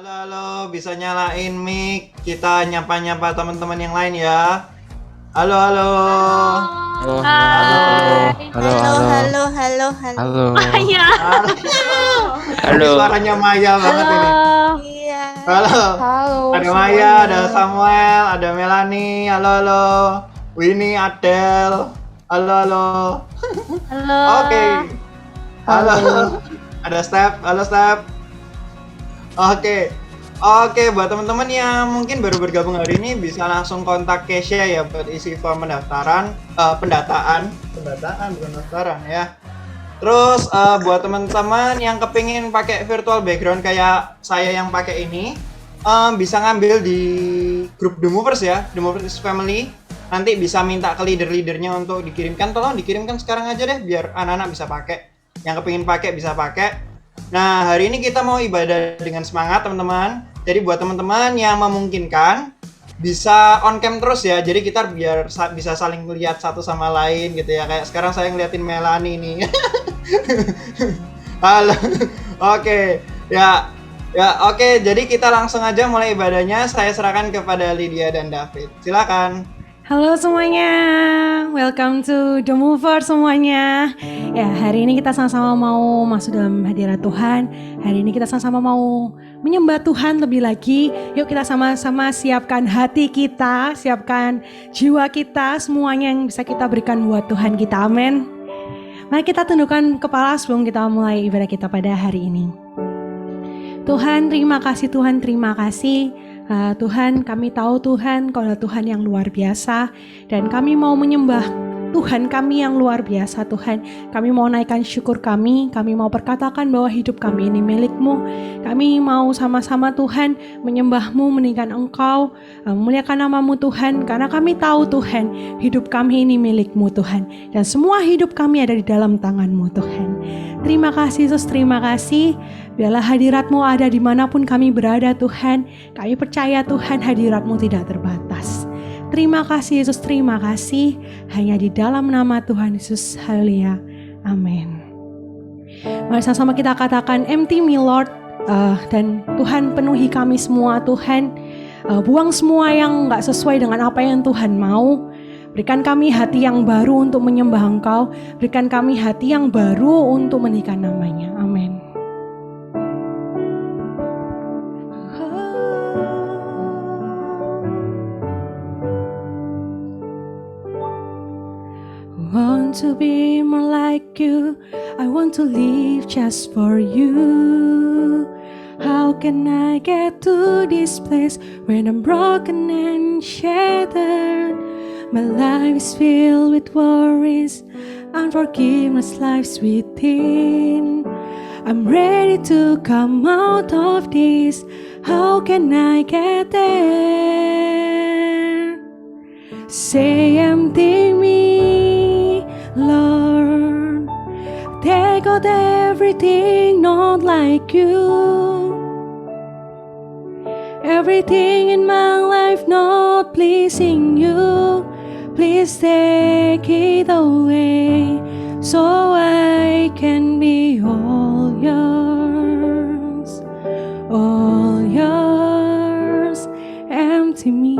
Halo, bisa nyalain mic. Kita nyapa-nyapa teman-teman yang lain ya. Halo, halo. Halo, Hai. halo, Halo. halo. Maya. Halo. Ini Halo. suaranya Maya banget ini. Iya. Halo. Halo. Ada Maya, ada Samuel, ada Melanie. Halo, halo. Winnie, Adele. Halo, halo. Halo. Oke. Halo. Ada Steph. Halo, Steph. Oke. Oke, buat teman-teman yang mungkin baru bergabung hari ini bisa langsung kontak Kesha ya buat isi form pendataan bukan pendaftaran ya. Terus buat teman-teman yang kepingin pakai virtual background kayak saya yang pakai ini, bisa ngambil di grup The Movers ya, The Movers Family. Nanti bisa minta ke leader-leadernya untuk dikirimkan, tolong dikirimkan sekarang aja deh biar anak-anak bisa pakai. Yang kepingin pakai bisa pakai. Nah, hari ini kita mau ibadah dengan semangat, teman-teman. Jadi buat teman-teman yang memungkinkan bisa on cam terus ya. Jadi kita biar bisa saling melihat satu sama lain gitu ya. Kayak sekarang saya ngeliatin Melanie nih. Halo. Oke. Ya. Ya, oke. Jadi kita langsung aja mulai ibadahnya. Saya serahkan kepada Lydia dan David. Silakan. Halo semuanya, welcome to The Mover semuanya. Ya, hari ini kita sama-sama mau masuk dalam hadirat Tuhan. Hari ini kita sama-sama mau menyembah Tuhan lebih lagi. Yuk kita sama-sama siapkan hati kita, siapkan jiwa kita, semuanya yang bisa kita berikan buat Tuhan kita. Amin. Mari kita tundukkan kepala sebelum kita mulai ibadah kita pada hari ini. Tuhan, terima kasih Tuhan, terima kasih. Tuhan, kami tahu Tuhan, Kau adalah Tuhan yang luar biasa dan kami mau menyembah Tuhan kami yang luar biasa Tuhan. Kami mau naikkan syukur kami mau perkatakan bahwa hidup kami ini milik-Mu. Kami mau sama-sama Tuhan menyembah-Mu, meninggikan Engkau, memuliakan nama-Mu Tuhan, karena kami tahu Tuhan, hidup kami ini milik-Mu Tuhan. Dan semua hidup kami ada di dalam tangan-Mu Tuhan. Terima kasih Yesus, terima kasih. Biarlah hadirat-Mu ada dimanapun kami berada Tuhan. Kami percaya Tuhan hadirat-Mu tidak terbatas. Terima kasih Yesus, terima kasih. Hanya di dalam nama Tuhan Yesus, haleluya, amin. Mari sama-sama kita katakan, empty me Lord, dan Tuhan penuhi kami semua Tuhan. Buang semua yang gak sesuai dengan apa yang Tuhan mau. Berikan kami hati yang baru untuk menyembah Engkau. Berikan kami hati yang baru untuk meninggikan namanya, amin. Want to be more like you, I want to live just for you. How can I get to this place when I'm broken and shattered? My life is filled with worries, unforgiveness lies within. I'm ready to come out of this. How can I get there? Say empty me, Lord. Take out everything not like you. Everything in my life not pleasing you. Please take it away so I can be all yours. All yours, empty me.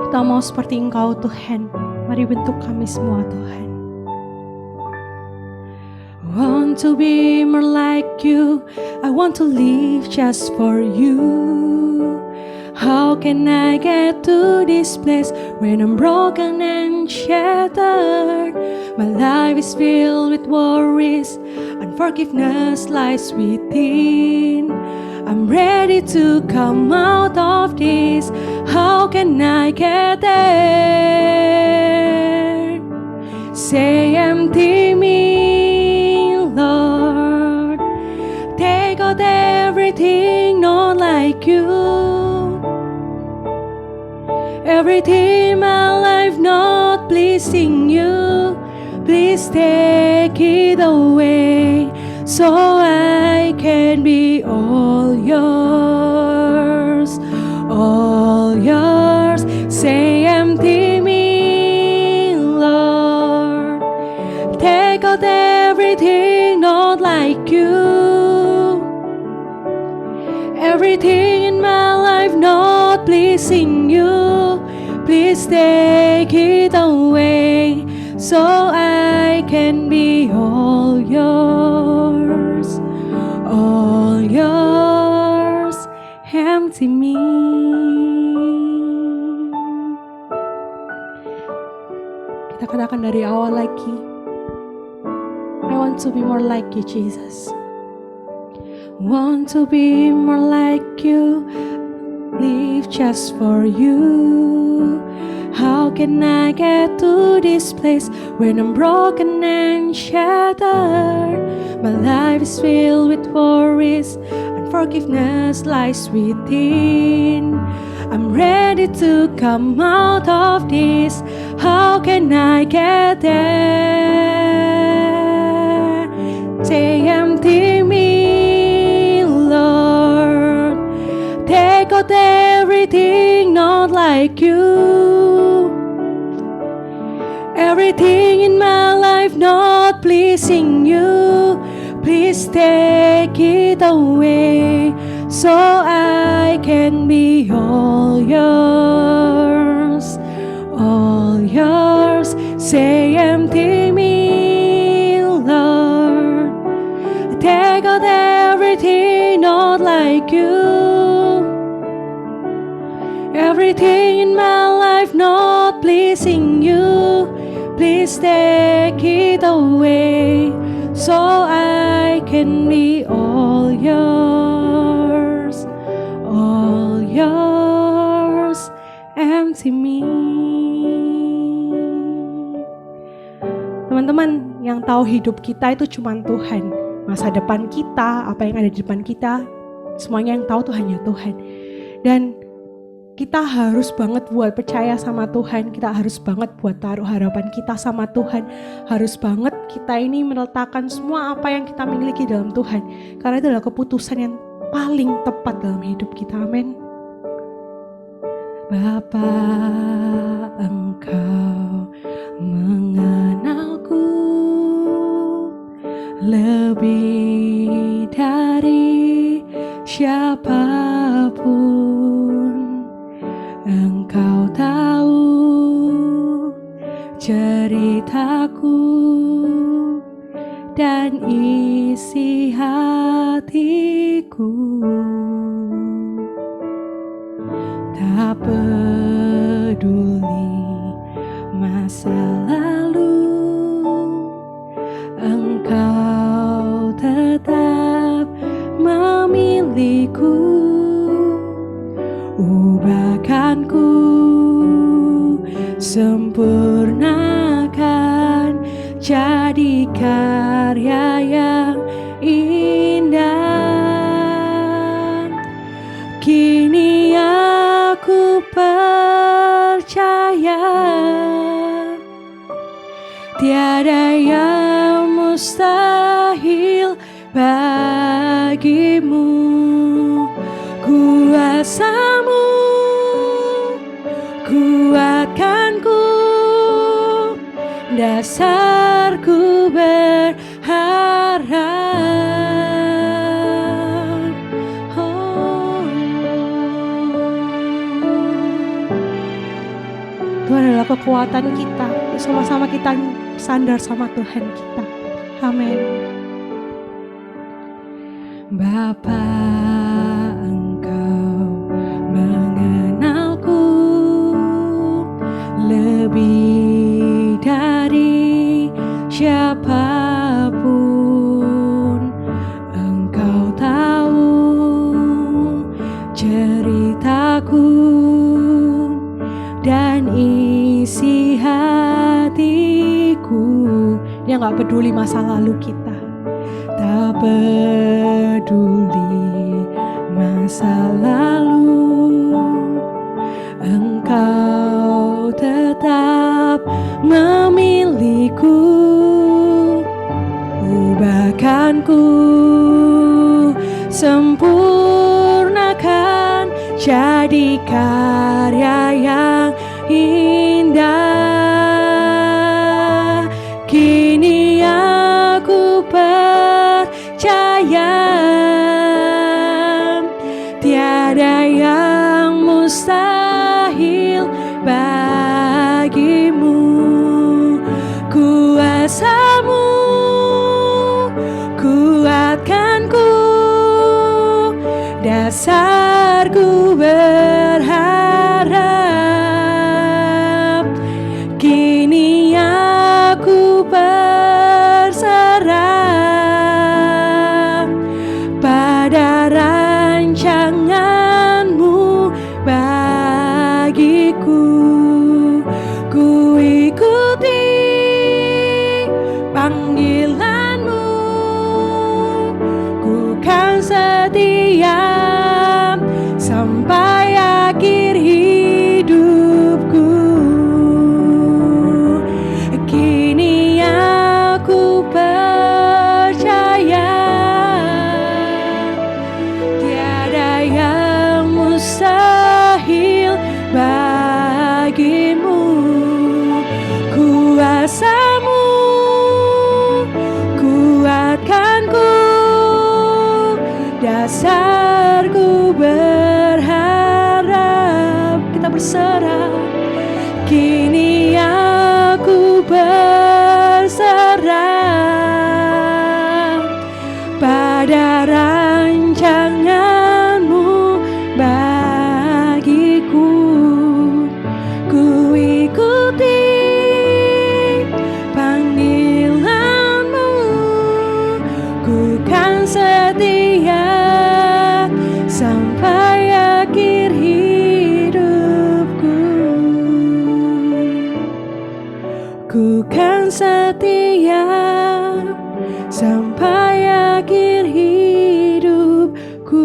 Kita mau seperti Engkau Tuhan. Mari bentuk kami semua Tuhan. Want to be more like you, I want to live just for you. How can I get to this place when I'm broken and shattered? My life is filled with worries, unforgiveness lies within. I'm ready to come out of this. How can I get there? Say empty me, Lord. Take out everything not like you. Everything in my life not pleasing you. Please take it away so I can be all yours. All yours. Say empty me, Lord. Take out everything like you. Everything in my life not pleasing you, please take it away, so I can be all yours, empty me. Kita katakan dari awal lagi, I want to be more like you, Jesus. Want to be more like you, live just for you. How can I get to this place when I'm broken and shattered? My life is filled with worries, unforgiveness lies within. I'm ready to come out of this. How can I get there? Say empty me, Lord. Take out everything not like you. Everything in my life not pleasing you, please take it away, so I can be all yours, all yours. Say empty me, Lord. Take out everything not like you. Everything in my life not pleasing you, please take it away, so I can be all yours, empty me. Teman-teman, yang tahu hidup kita itu cuma Tuhan. Masa depan kita, apa yang ada di depan kita, semuanya yang tahu tuh hanya Tuhan. Dan kita harus banget buat percaya sama Tuhan, kita harus banget buat taruh harapan kita sama Tuhan, harus banget kita ini meletakkan semua apa yang kita miliki dalam Tuhan, karena itu adalah keputusan yang paling tepat dalam hidup kita. Amin. Bapa, Engkau mengenalku lebih dari siapapun. Engkau tahu ceritaku dan isi hatiku. Tak peduli masa lalu, Engkau tetap memilihku. Ubahkanku, sempurnakan, jadi karya yang indah. Kini aku percaya tiada yang mustahil bagimu. Kuasamu kuatkanku, dasarku berharap. Tuhan adalah kekuatan kita. Sama-sama kita sandar sama Tuhan kita. Amin. Bapa, Engkau mengenalku lebih dari siapapun. Engkau tahu ceritaku dan isi hatiku. Dia gak peduli masa lalu kita, tak peduli masa lalu, Engkau tetap memilihku. Ubahkanku, sempurnakan, jadi karya yang indah. Kini aku percaya pada rancangan-Mu bagiku. Ku ikuti panggilan-Mu, ku kan setia sampai akhir hidupku. Ku kan setia sampai akhir hidupku.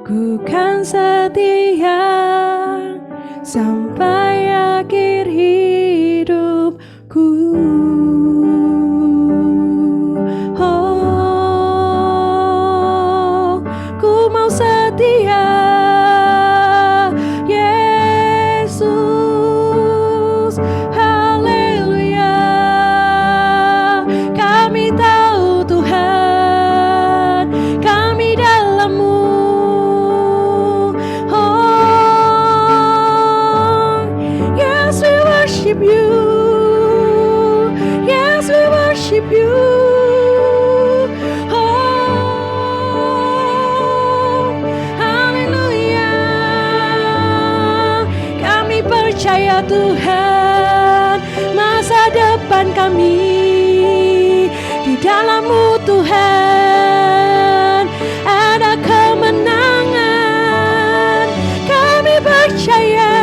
Ku kan setia sampai akhir hidupku. Oh, ku mau setia, Yesus. Haleluya. Kami tahu Tuhan, kami dalam-Mu. Oh, yes we worship You. Yes we worship You. Oh, haleluya. Kami percaya Tuhan, masa depan kami di dalam-Mu Tuhan ada kemenangan. Kami percaya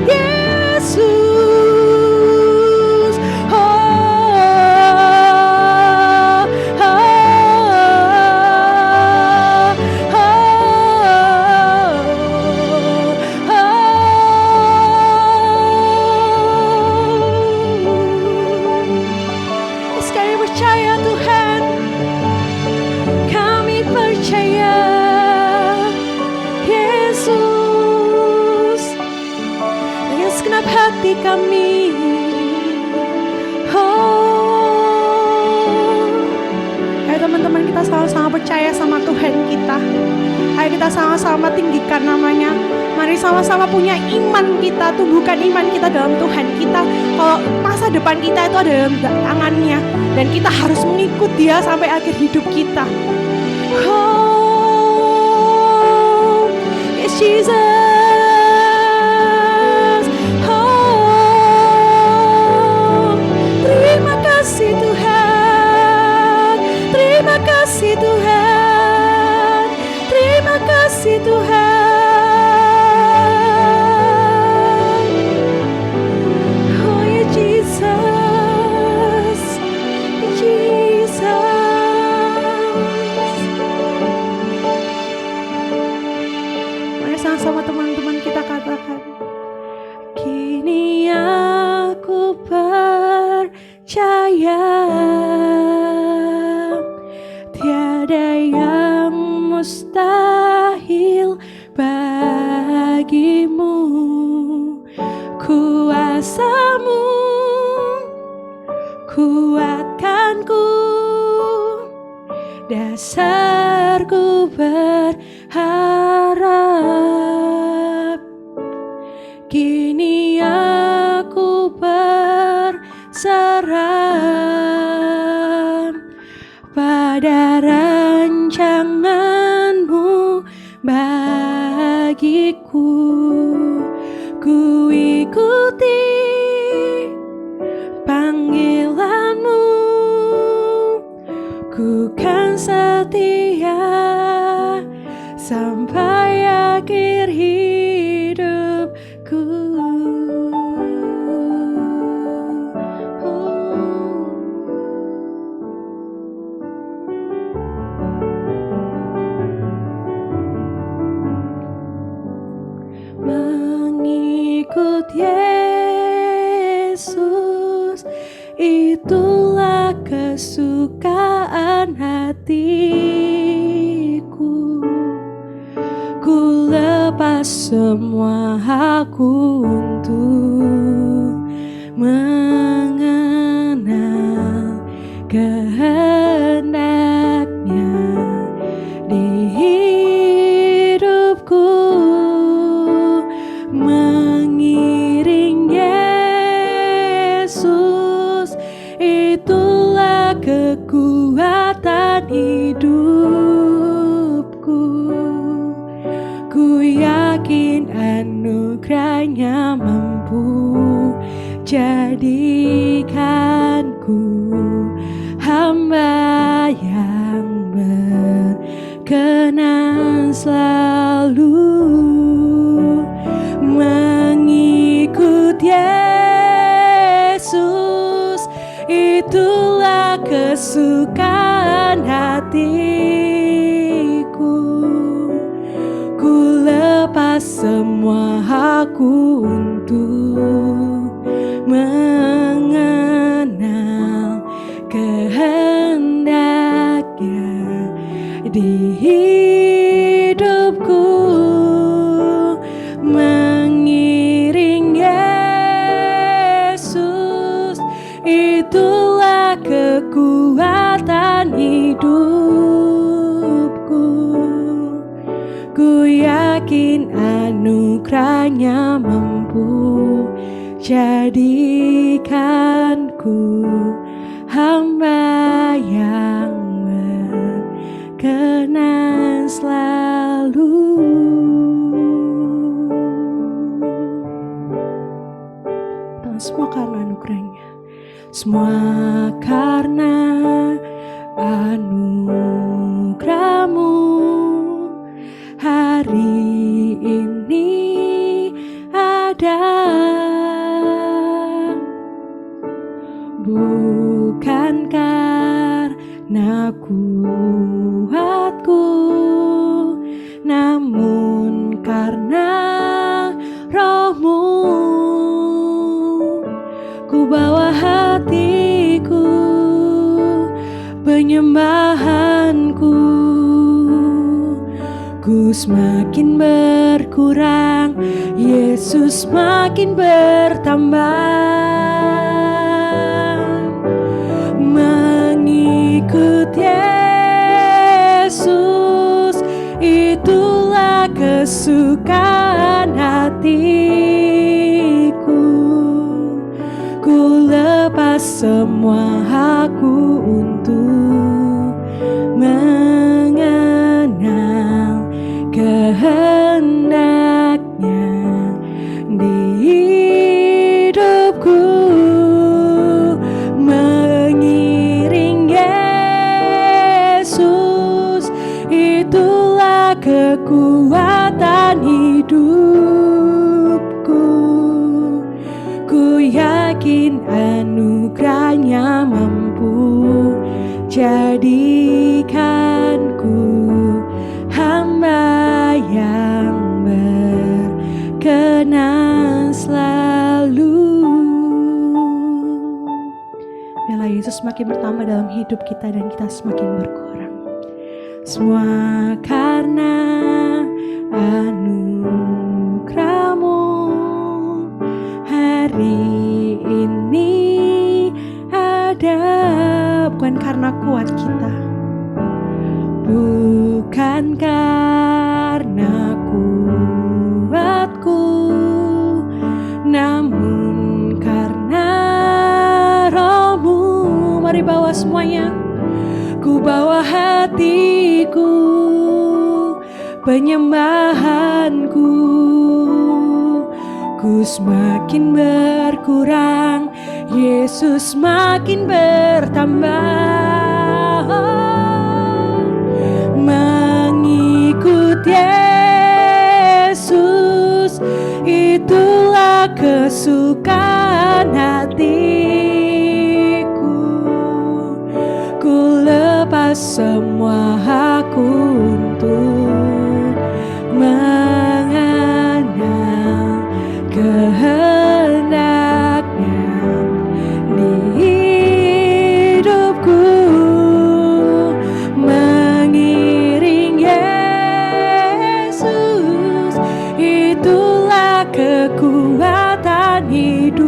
Yesus. Oh, oh, oh, oh. Sekali percaya Tuhan, kami percaya Yesus dengan segenap hati kami. Oh, ayo teman-teman, kita sama-sama percaya sama Tuhan kita. Ayo kita sama-sama tinggikan namanya. Mari sama-sama punya iman kita, tumbuhkan iman kita dalam Tuhan kita. Kalau masa depan kita itu ada dalam tangannya, dan kita harus mengikut Dia sampai akhir hidup kita. Oh, yes Jesus. Oh, terima kasih Tuhan. Terima kasih Tuhan. Terima kasih Tuhan. Oh ya Jesus, Jesus. Mari sama-sama teman-teman kita katakan, kini aku percaya tiada yang mustahil bagimu. Kuasa-Mu kuatkanku, dasarku berharap. Kini aku berserah pada rancangan-Mu bagiku. Ku ikuti panggilan-Mu, ku kan setia sampai akhir hidupku. Mengikut Yesus, itulah kesukaan hatiku. Ku lepas semua hakku untuk mengenal kehendak-Nya di hidupku. Mengiring Yesus, itu jadikanku hamba yang berkenan selalu mengikut Yesus, itulah kesukaan hatiku. Ku lepas semua hakku untuk mengenal kehendaknya di hidupku, mengiring Yesus, itulah kekuatan hidupku. Ku yakin anugerahnya mampu jadikanku hamba yang berkenan selalu. Semua karena anugerahnya, semua karena anugerahmu. Hari ini ada, bukan karena kuatku, namun karena Roh-Mu. Ku bawa hatiku, penyembahanku, ku semakin berkurang, Yesus makin bertambah. Mengikut Yesus, itulah kesukaan hatiku. Ku lepas semua hakku untuk mengenal kehendaknya di hidupku, mengiring Yesus, itulah kekuatan hidupku. Ku yakin anugerahnya mampu jadikanku hamba yang berkenan selalu. Biarlah Yesus semakin bertambah dalam hidup kita dan kita semakin berkurang. Semua karena anugerahmu. Hari ini ada, bukan karena kuat kita, bukan karena kuatku, namun karena Roh-Mu. Mari bawa semuanya. Ku bawa hatiku, penyembahanku, ku semakin berkurang, Yesus makin bertambah. Mengikut Yesus, itulah kesukaan hatiku. Ku lepas semua hakku untuk mengenal kehendaknya di hidupku, mengiring Yesus, itulah kekuatan hidupku.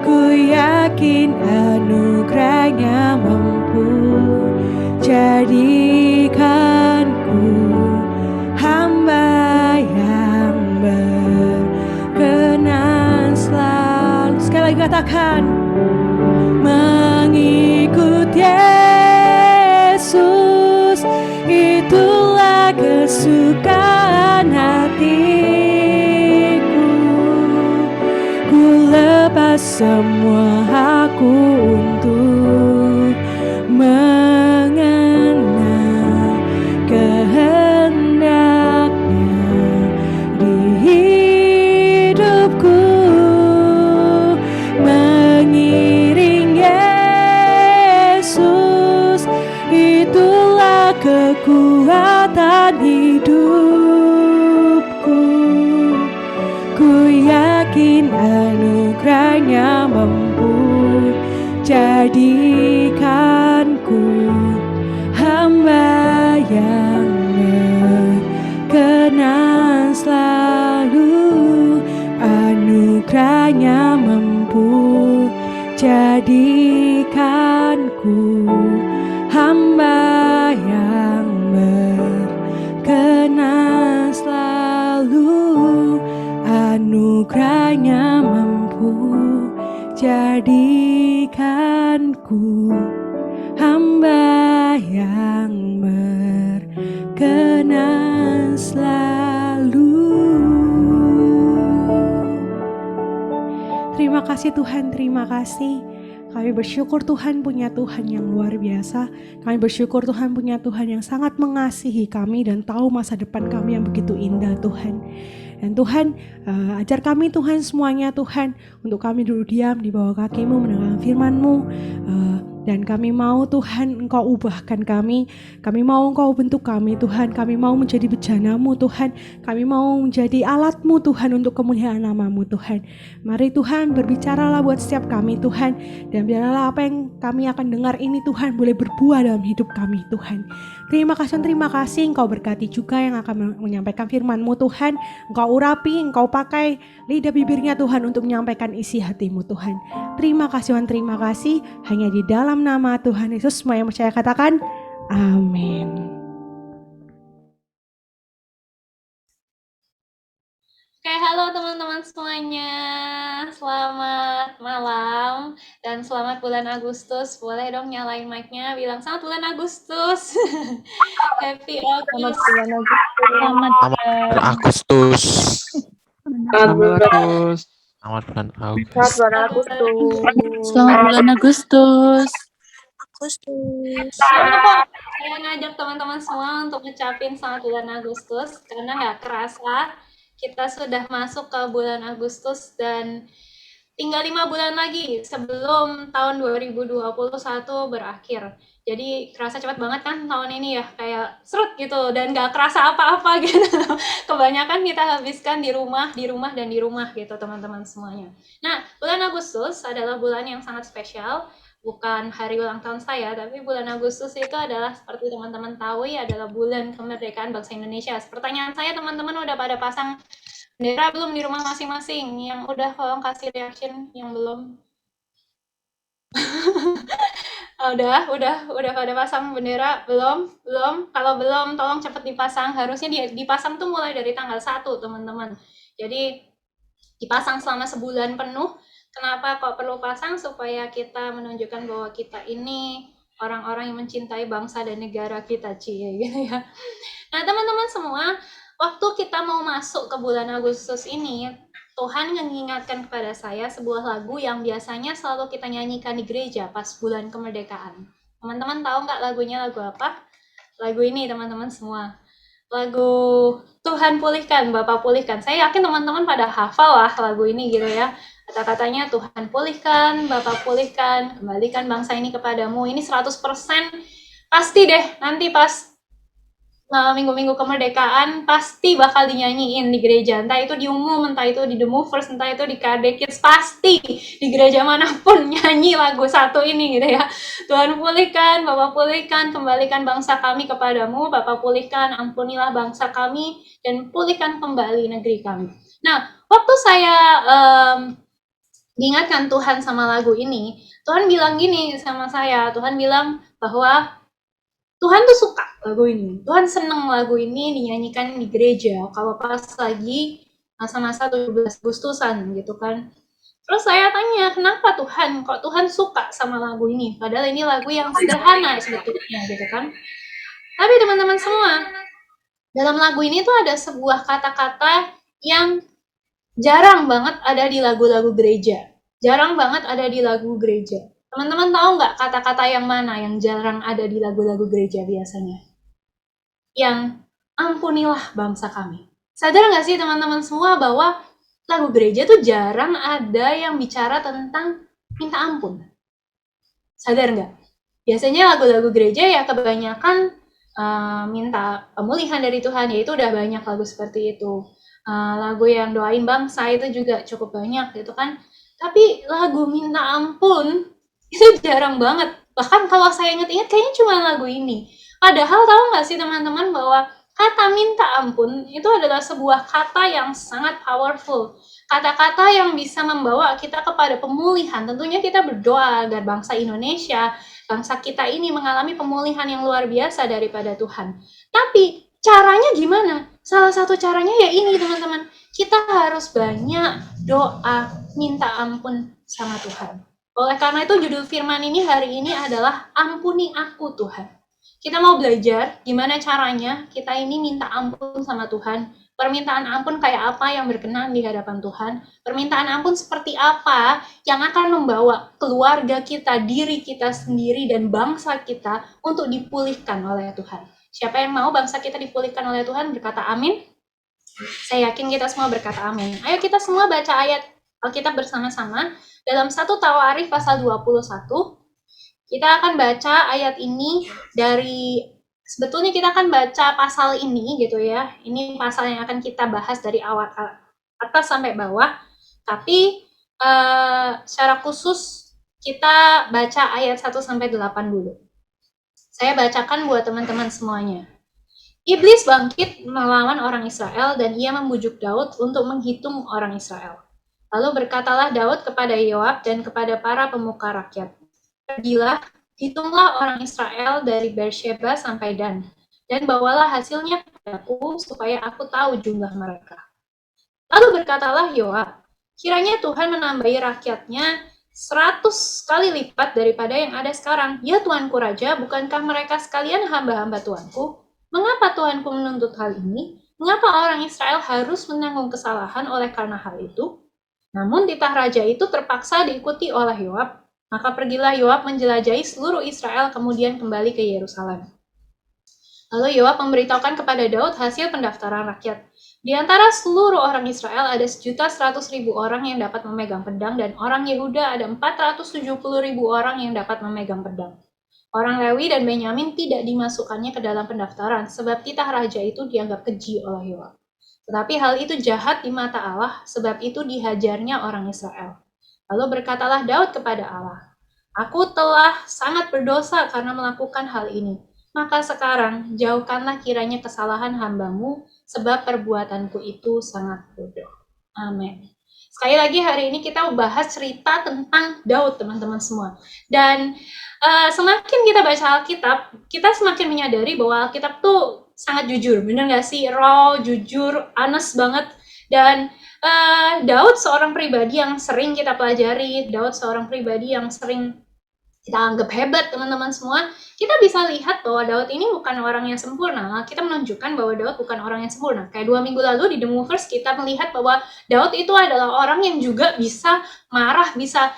Ku yakin anugerahnya mampu jadikanku hamba yang berkenan selalu. Sekali lagi katakan, mengikut Yesus, itulah kesukaan hatiku. semua aku untuk mengenal kehendaknya di hidupku, mengiring Yesus, itulah kekuatan hidupku. Ku yakin anugerahnya mampu jadikanku hamba yang berkenan selalu. Anugerahnya mampu jadikanku hamba yang berkenan selalu. Anugerahnya mampu jadikanku hamba yang berkenan selalu. Terima kasih Tuhan, terima kasih. Kami bersyukur Tuhan punya Tuhan yang luar biasa. Kami bersyukur Tuhan punya Tuhan yang sangat mengasihi kami dan tahu masa depan kami yang begitu indah Tuhan. Dan Tuhan, ajar kami Tuhan semuanya Tuhan, untuk kami dulu diam di bawah kaki-Mu mendengar firman-Mu. Dan kami mau Tuhan Engkau ubahkan kami mau Engkau bentuk kami Tuhan, kami mau menjadi bejana-Mu Tuhan, kami mau menjadi alat-Mu Tuhan untuk kemuliaan nama-Mu Tuhan. Mari Tuhan berbicaralah buat setiap kami Tuhan, dan biarlah apa yang kami akan dengar ini Tuhan boleh berbuah dalam hidup kami Tuhan. Terima kasih Engkau berkati juga yang akan menyampaikan firman-Mu Tuhan. Engkau urapi, Engkau pakai lidah bibirnya Tuhan untuk menyampaikan isi hati-Mu Tuhan. Terima kasih Tuhan, terima kasih. Hanya di dalam nama Tuhan Yesus semua yang percaya katakan amin. Oke, halo teman-teman semuanya. Selamat malam dan selamat bulan Agustus. Boleh dong nyalain mic-nya, bilang selamat bulan Agustus. Happy August. Selamat bulan Agustus. Selamat bulan Agustus. Selamat bulan Agustus. Selamat bulan Agustus. Selamat bulan Agustus. Saya ngajak teman-teman semua untuk ngucapin selamat bulan Agustus karena nggak kerasa kita sudah masuk ke bulan Agustus dan tinggal 5 bulan lagi sebelum tahun 2021 berakhir. Jadi kerasa cepat banget kan tahun ini ya, kayak serut gitu dan nggak kerasa apa-apa gitu. Kebanyakan kita habiskan di rumah gitu teman-teman semuanya. Nah, bulan Agustus adalah bulan yang sangat spesial. Bukan hari ulang tahun saya, tapi bulan Agustus itu adalah seperti teman-teman tahu ya, adalah bulan kemerdekaan bangsa Indonesia. Pertanyaan saya, teman-teman udah pada pasang bendera belum di rumah masing-masing? Yang udah tolong kasih reaction, yang belum. udah pada pasang bendera? Belum? Kalau belum, tolong cepet dipasang. Harusnya dipasang tuh mulai dari tanggal 1, teman-teman. Jadi dipasang selama sebulan penuh. Kenapa kok perlu pasang? Supaya kita menunjukkan bahwa kita ini orang-orang yang mencintai bangsa dan negara kita, cie, gitu ya. Nah, teman-teman semua, waktu kita mau masuk ke bulan Agustus ini, Tuhan mengingatkan kepada saya sebuah lagu yang biasanya selalu kita nyanyikan di gereja pas bulan kemerdekaan. Teman-teman tahu nggak lagunya lagu apa? Lagu ini, teman-teman semua. Lagu Tuhan Pulihkan, Bapa Pulihkan. Saya yakin teman-teman pada hafal lah lagu ini gitu ya. Kata-katanya Tuhan pulihkan, Bapa pulihkan, kembalikan bangsa ini kepadamu. Ini 100% pasti deh nanti pas minggu-minggu kemerdekaan pasti bakal dinyanyiin di gereja. Entah itu di umum, entah itu di The Movers, entah itu di KD Kids, pasti di gereja manapun nyanyi lagu satu ini gitu ya. Tuhan pulihkan, Bapa pulihkan, kembalikan bangsa kami kepadamu. Bapa pulihkan, ampunilah bangsa kami, dan pulihkan kembali negeri kami. Nah, waktu saya diingatkan Tuhan sama lagu ini, Tuhan bilang gini sama saya, Tuhan bilang bahwa Tuhan tuh suka lagu ini, Tuhan seneng lagu ini dinyanyikan di gereja kalau pas lagi masa-masa 17 Agustusan gitu kan. Terus saya tanya, kenapa Tuhan, kok Tuhan suka sama lagu ini, padahal ini lagu yang sederhana sebetulnya gitu kan. Tapi teman-teman semua, dalam lagu ini tuh ada sebuah kata-kata yang jarang banget ada di lagu-lagu gereja. jarang banget ada di lagu gereja. Teman-teman tahu nggak kata-kata yang mana yang jarang ada di lagu-lagu gereja biasanya? Yang ampunilah bangsa kami. Sadar nggak sih teman-teman semua bahwa lagu gereja tuh jarang ada yang bicara tentang minta ampun? Sadar nggak? Biasanya lagu-lagu gereja ya kebanyakan minta pemulihan dari Tuhan, yaitu udah banyak lagu seperti itu. Lagu yang doain bangsa itu juga cukup banyak gitu kan. Tapi lagu minta ampun itu jarang banget. Bahkan kalau saya ingat-ingat kayaknya cuma lagu ini. Padahal tahu nggak sih teman-teman bahwa kata minta ampun itu adalah sebuah kata yang sangat powerful. Kata-kata yang bisa membawa kita kepada pemulihan. Tentunya kita berdoa agar bangsa Indonesia, bangsa kita ini mengalami pemulihan yang luar biasa daripada Tuhan. Tapi caranya gimana? Salah satu caranya ya ini teman-teman. Kita harus banyak doa minta ampun sama Tuhan. Oleh karena itu judul firman ini hari ini adalah Ampuni Aku Tuhan. Kita mau belajar gimana caranya kita ini minta ampun sama Tuhan. Permintaan ampun kayak apa yang berkenan di hadapan Tuhan. Permintaan ampun seperti apa yang akan membawa keluarga kita, diri kita sendiri, dan bangsa kita untuk dipulihkan oleh Tuhan. Siapa yang mau bangsa kita dipulihkan oleh Tuhan berkata amin? Saya yakin kita semua berkata amin. Ayo kita semua baca ayat Alkitab bersama-sama dalam 1 Tawarikh pasal 21. Kita akan baca ayat ini sebetulnya kita akan baca pasal ini gitu ya. Ini pasal yang akan kita bahas dari awal atas sampai bawah. Tapi secara khusus kita baca ayat 1 sampai 8 dulu. Saya bacakan buat teman-teman semuanya. Iblis bangkit melawan orang Israel dan ia membujuk Daud untuk menghitung orang Israel. Lalu berkatalah Daud kepada Yoab dan kepada para pemuka rakyat, "Pergilah, hitunglah orang Israel dari Beersheba sampai Dan, dan bawalah hasilnya kepadaku supaya aku tahu jumlah mereka." Lalu berkatalah Yoab, "Kiranya Tuhan menambahi rakyatnya 100 kali lipat daripada yang ada sekarang. Ya Tuanku Raja, bukankah mereka sekalian hamba-hamba Tuanku? Mengapa Tuanku menuntut hal ini? Mengapa orang Israel harus menanggung kesalahan oleh karena hal itu?" Namun titah raja itu terpaksa diikuti oleh Yoab. Maka pergilah Yoab menjelajahi seluruh Israel kemudian kembali ke Yerusalem. Lalu Yoab memberitahukan kepada Daud hasil pendaftaran rakyat. Di antara seluruh orang Israel ada 1.100.000 orang yang dapat memegang pedang, dan orang Yehuda ada 470.000 orang yang dapat memegang pedang. Orang Lewi dan Benyamin tidak dimasukkannya ke dalam pendaftaran, sebab titah raja itu dianggap keji oleh Yoab. Tetapi hal itu jahat di mata Allah, sebab itu dihajarnya orang Israel. Lalu berkatalah Daud kepada Allah, "Aku telah sangat berdosa karena melakukan hal ini. Maka sekarang jauhkanlah kiranya kesalahan hambamu, sebab perbuatanku itu sangat bodoh." Amin. Sekali lagi hari ini kita bahas cerita tentang Daud, teman-teman semua. Dan semakin kita baca Alkitab, kita semakin menyadari bahwa Alkitab tuh sangat jujur, bener nggak sih? Raw, jujur, honest banget. Dan Daud seorang pribadi yang sering kita pelajari, Daud seorang pribadi yang sering kita anggap hebat, teman-teman semua. Kita bisa lihat bahwa Daud ini bukan orang yang sempurna. Kita menunjukkan bahwa Daud bukan orang yang sempurna. Kayak 2 minggu lalu di The Movers kita melihat bahwa Daud itu adalah orang yang juga bisa marah, bisa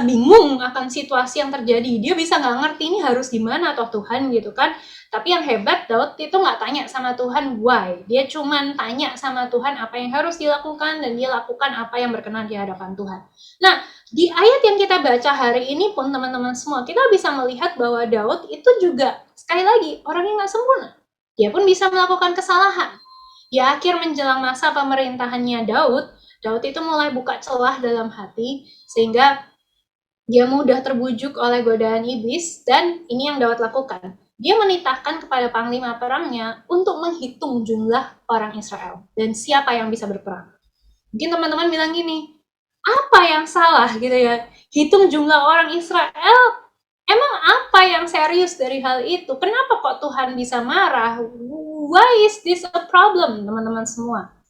bingung akan situasi yang terjadi. Dia bisa nggak ngerti ini harus gimana toh Tuhan gitu kan. Tapi yang hebat, Daud itu nggak tanya sama Tuhan why. Dia cuman tanya sama Tuhan apa yang harus dilakukan, dan dia lakukan apa yang berkenan di hadapan Tuhan. Nah, di ayat yang kita baca hari ini pun teman-teman semua, kita bisa melihat bahwa Daud itu juga sekali lagi orang yang nggak sempurna. Dia pun bisa melakukan kesalahan. Di akhir menjelang masa pemerintahannya Daud itu mulai buka celah dalam hati, sehingga dia mudah terbujuk oleh godaan iblis, dan ini yang Daud lakukan. Dia menitahkan kepada panglima perangnya untuk menghitung jumlah orang Israel dan siapa yang bisa berperang. Mungkin teman-teman bilang gini, apa yang salah gitu ya? Hitung jumlah orang Israel, emang apa yang serius dari hal itu? Kenapa kok Tuhan bisa marah? Why is this a problem, teman-teman semua?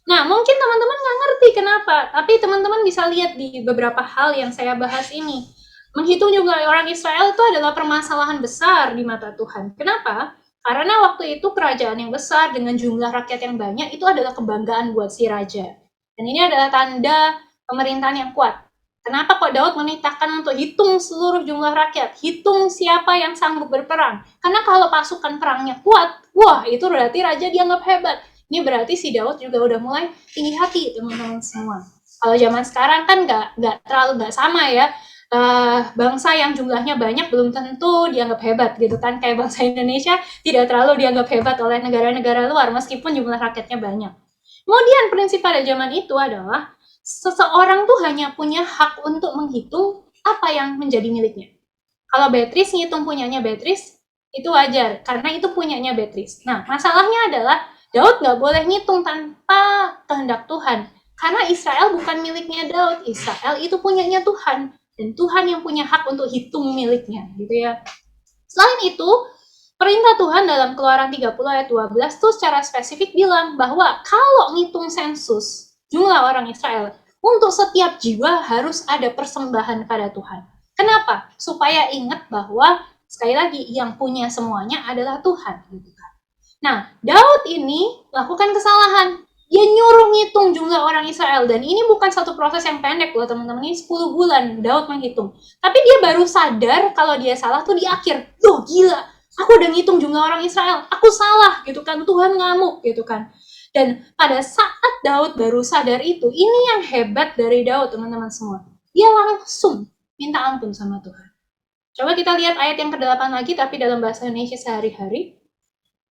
Nah, mungkin teman-teman nggak ngerti kenapa, tapi teman-teman bisa lihat di beberapa hal yang saya bahas ini. Menghitung jumlah orang Israel itu adalah permasalahan besar di mata Tuhan. Kenapa? Karena waktu itu kerajaan yang besar dengan jumlah rakyat yang banyak itu adalah kebanggaan buat si raja. Dan ini adalah tanda pemerintahan yang kuat. Kenapa kok Daud menitahkan untuk hitung seluruh jumlah rakyat, hitung siapa yang sanggup berperang? Karena kalau pasukan perangnya kuat, wah itu berarti raja dianggap hebat. Ini berarti si Daud juga udah mulai tinggi hati, teman-teman semua. Kalau zaman sekarang kan nggak sama ya. Bangsa yang jumlahnya banyak belum tentu dianggap hebat gitu kan. Kayak bangsa Indonesia tidak terlalu dianggap hebat oleh negara-negara luar meskipun jumlah rakyatnya banyak. Kemudian prinsip pada zaman itu adalah seseorang tuh hanya punya hak untuk menghitung apa yang menjadi miliknya. Kalau Beatrice ngitung punyanya Beatrice, itu wajar, karena itu punyanya Beatrice. Nah, masalahnya adalah Daud nggak boleh ngitung tanpa kehendak Tuhan. Karena Israel bukan miliknya Daud, Israel itu punyanya Tuhan. Dan Tuhan yang punya hak untuk hitung miliknya, gitu ya. Selain itu, perintah Tuhan dalam Keluaran 30 ayat 12 tuh secara spesifik bilang bahwa kalau ngitung sensus jumlah orang Israel, untuk setiap jiwa harus ada persembahan pada Tuhan. Kenapa? Supaya ingat bahwa sekali lagi yang punya semuanya adalah Tuhan. Gitu kan. Nah, Daud ini lakukan kesalahan. Dia nyuruh ngitung jumlah orang Israel. Dan ini bukan satu proses yang pendek loh teman-teman. Ini 10 bulan Daud menghitung. Tapi dia baru sadar kalau dia salah tuh di akhir. Loh gila, aku udah ngitung jumlah orang Israel. Aku salah gitu kan. Tuhan ngamuk gitu kan. Dan pada saat Daud baru sadar itu, ini yang hebat dari Daud, teman-teman semua. Dia langsung minta ampun sama Tuhan. Coba kita lihat ayat yang ke-8 lagi, tapi dalam bahasa Indonesia sehari-hari.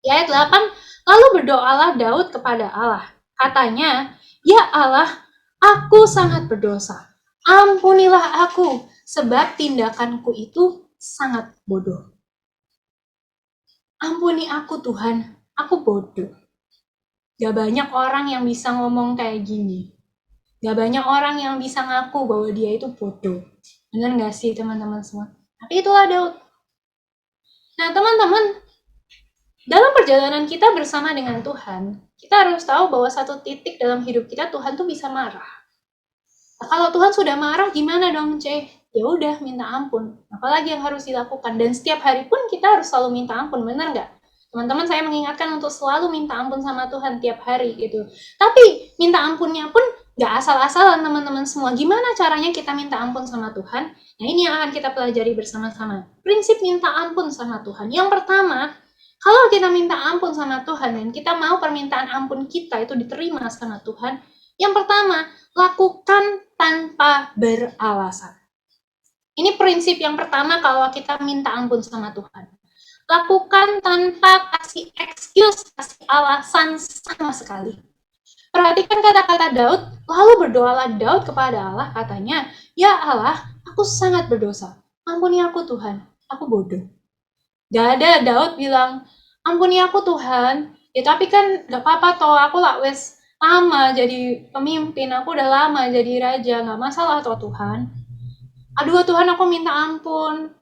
Di ayat 8, lalu berdoalah Daud kepada Allah. Katanya, ya Allah, aku sangat berdosa. Ampunilah aku, sebab tindakanku itu sangat bodoh. Ampuni aku Tuhan, aku bodoh. Gak banyak orang yang bisa ngomong kayak gini. Gak banyak orang yang bisa ngaku bahwa dia itu bodoh. Bener gak sih teman-teman semua? Tapi itulah Daud. Nah teman-teman, dalam perjalanan kita bersama dengan Tuhan, kita harus tahu bahwa satu titik dalam hidup kita Tuhan tuh bisa marah. Nah, kalau Tuhan sudah marah gimana dong Ya udah minta ampun. Apalagi yang harus dilakukan. Dan setiap hari pun kita harus selalu minta ampun, bener gak? Teman-teman saya mengingatkan untuk selalu minta ampun sama Tuhan tiap hari gitu. Tapi minta ampunnya pun gak asal-asalan teman-teman semua. Gimana caranya kita minta ampun sama Tuhan? Nah ini yang akan kita pelajari bersama-sama. Prinsip minta ampun sama Tuhan. Yang pertama, kalau kita minta ampun sama Tuhan dan kita mau permintaan ampun kita itu diterima sama Tuhan. Yang pertama, lakukan tanpa beralasan. Ini prinsip yang pertama kalau kita minta ampun sama Tuhan. Lakukan tanpa kasih excuse, kasih alasan sama sekali. Perhatikan kata-kata Daud, lalu berdoalah Daud kepada Allah, katanya, ya Allah, aku sangat berdosa. Ampuni aku Tuhan, aku bodoh. Gak ada Daud bilang, ampuni aku Tuhan, ya tapi kan gak apa-apa toh, aku lah wes lama jadi pemimpin, aku udah lama jadi raja, gak masalah toh Tuhan. Aduh Tuhan, aku minta ampun.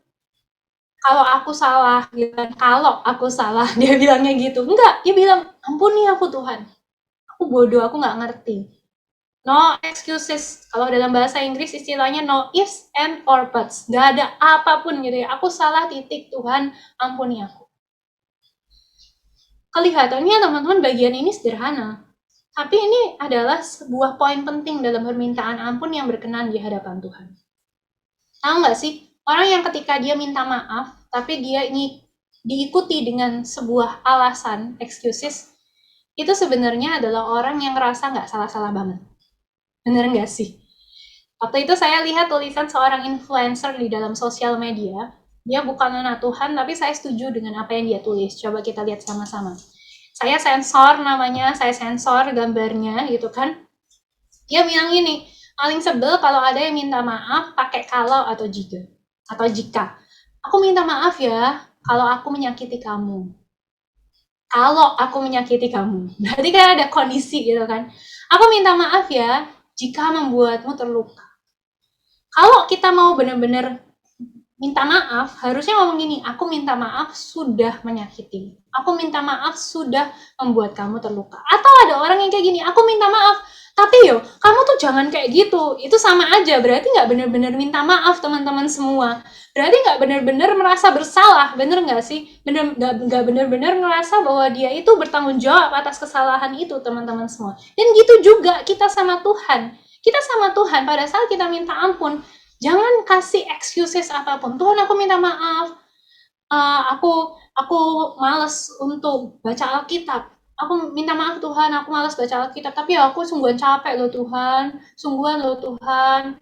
Kalau aku salah, gitu kan. Kalau aku salah, dia bilangnya gitu. Enggak, dia bilang, ampuni aku Tuhan. Aku bodoh, aku nggak ngerti. No excuses. Kalau dalam bahasa Inggris istilahnya no ifs and or buts. Nggak ada apapun gitu ya. Aku salah titik, Tuhan ampuni aku. Kelihatannya teman-teman bagian ini sederhana. Tapi ini adalah sebuah poin penting dalam permintaan ampun yang berkenan di hadapan Tuhan. Tahu nggak sih? Orang yang ketika dia minta maaf, tapi dia ini diikuti dengan sebuah alasan, excuses, itu sebenarnya adalah orang yang ngerasa nggak salah-salah banget. Bener nggak sih? Waktu itu saya lihat tulisan seorang influencer di dalam sosial media. Dia bukan anak Tuhan, tapi saya setuju dengan apa yang dia tulis. Coba kita lihat sama-sama. Saya sensor namanya, saya sensor gambarnya gitu kan. Dia bilang gini, paling sebel kalau ada yang minta maaf pakai kalau atau jika. Atau jika, aku minta maaf ya kalau aku menyakiti kamu. Kalau aku menyakiti kamu. Berarti kan ada kondisi gitu kan. Aku minta maaf ya jika membuatmu terluka. Kalau kita mau benar-benar minta maaf, harusnya ngomong gini, aku minta maaf sudah menyakiti. Aku minta maaf sudah membuat kamu terluka. Atau ada orang yang kayak gini, aku minta maaf, tapi kamu tuh jangan kayak gitu. Itu sama aja, berarti nggak benar-benar minta maaf teman-teman semua. Berarti nggak benar-benar merasa bersalah, bener nggak sih? Nggak benar-benar ngerasa bahwa dia itu bertanggung jawab atas kesalahan itu teman-teman semua. Dan gitu juga kita sama Tuhan. Kita sama Tuhan pada saat kita minta ampun, jangan kasih excuses apapun. Tuhan, aku minta maaf. Aku malas untuk baca Alkitab. Aku minta maaf Tuhan, aku malas baca Alkitab. Tapi ya aku sungguhan capek loh Tuhan. Sungguhan loh Tuhan.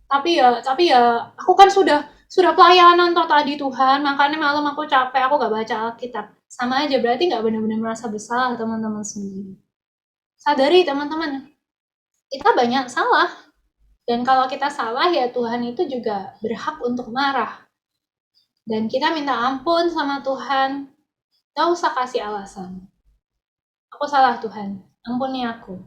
Tapi ya aku kan sudah pelayanan toh tadi Tuhan, makanya malam aku capek, aku gak baca Alkitab. Sama aja, berarti gak benar-benar merasa bersalah teman-teman sendiri. Sadari teman-teman, kita banyak salah. Dan kalau kita salah ya Tuhan itu juga berhak untuk marah. Dan kita minta ampun sama Tuhan, gak usah kasih alasan. Aku salah Tuhan, ampuni aku.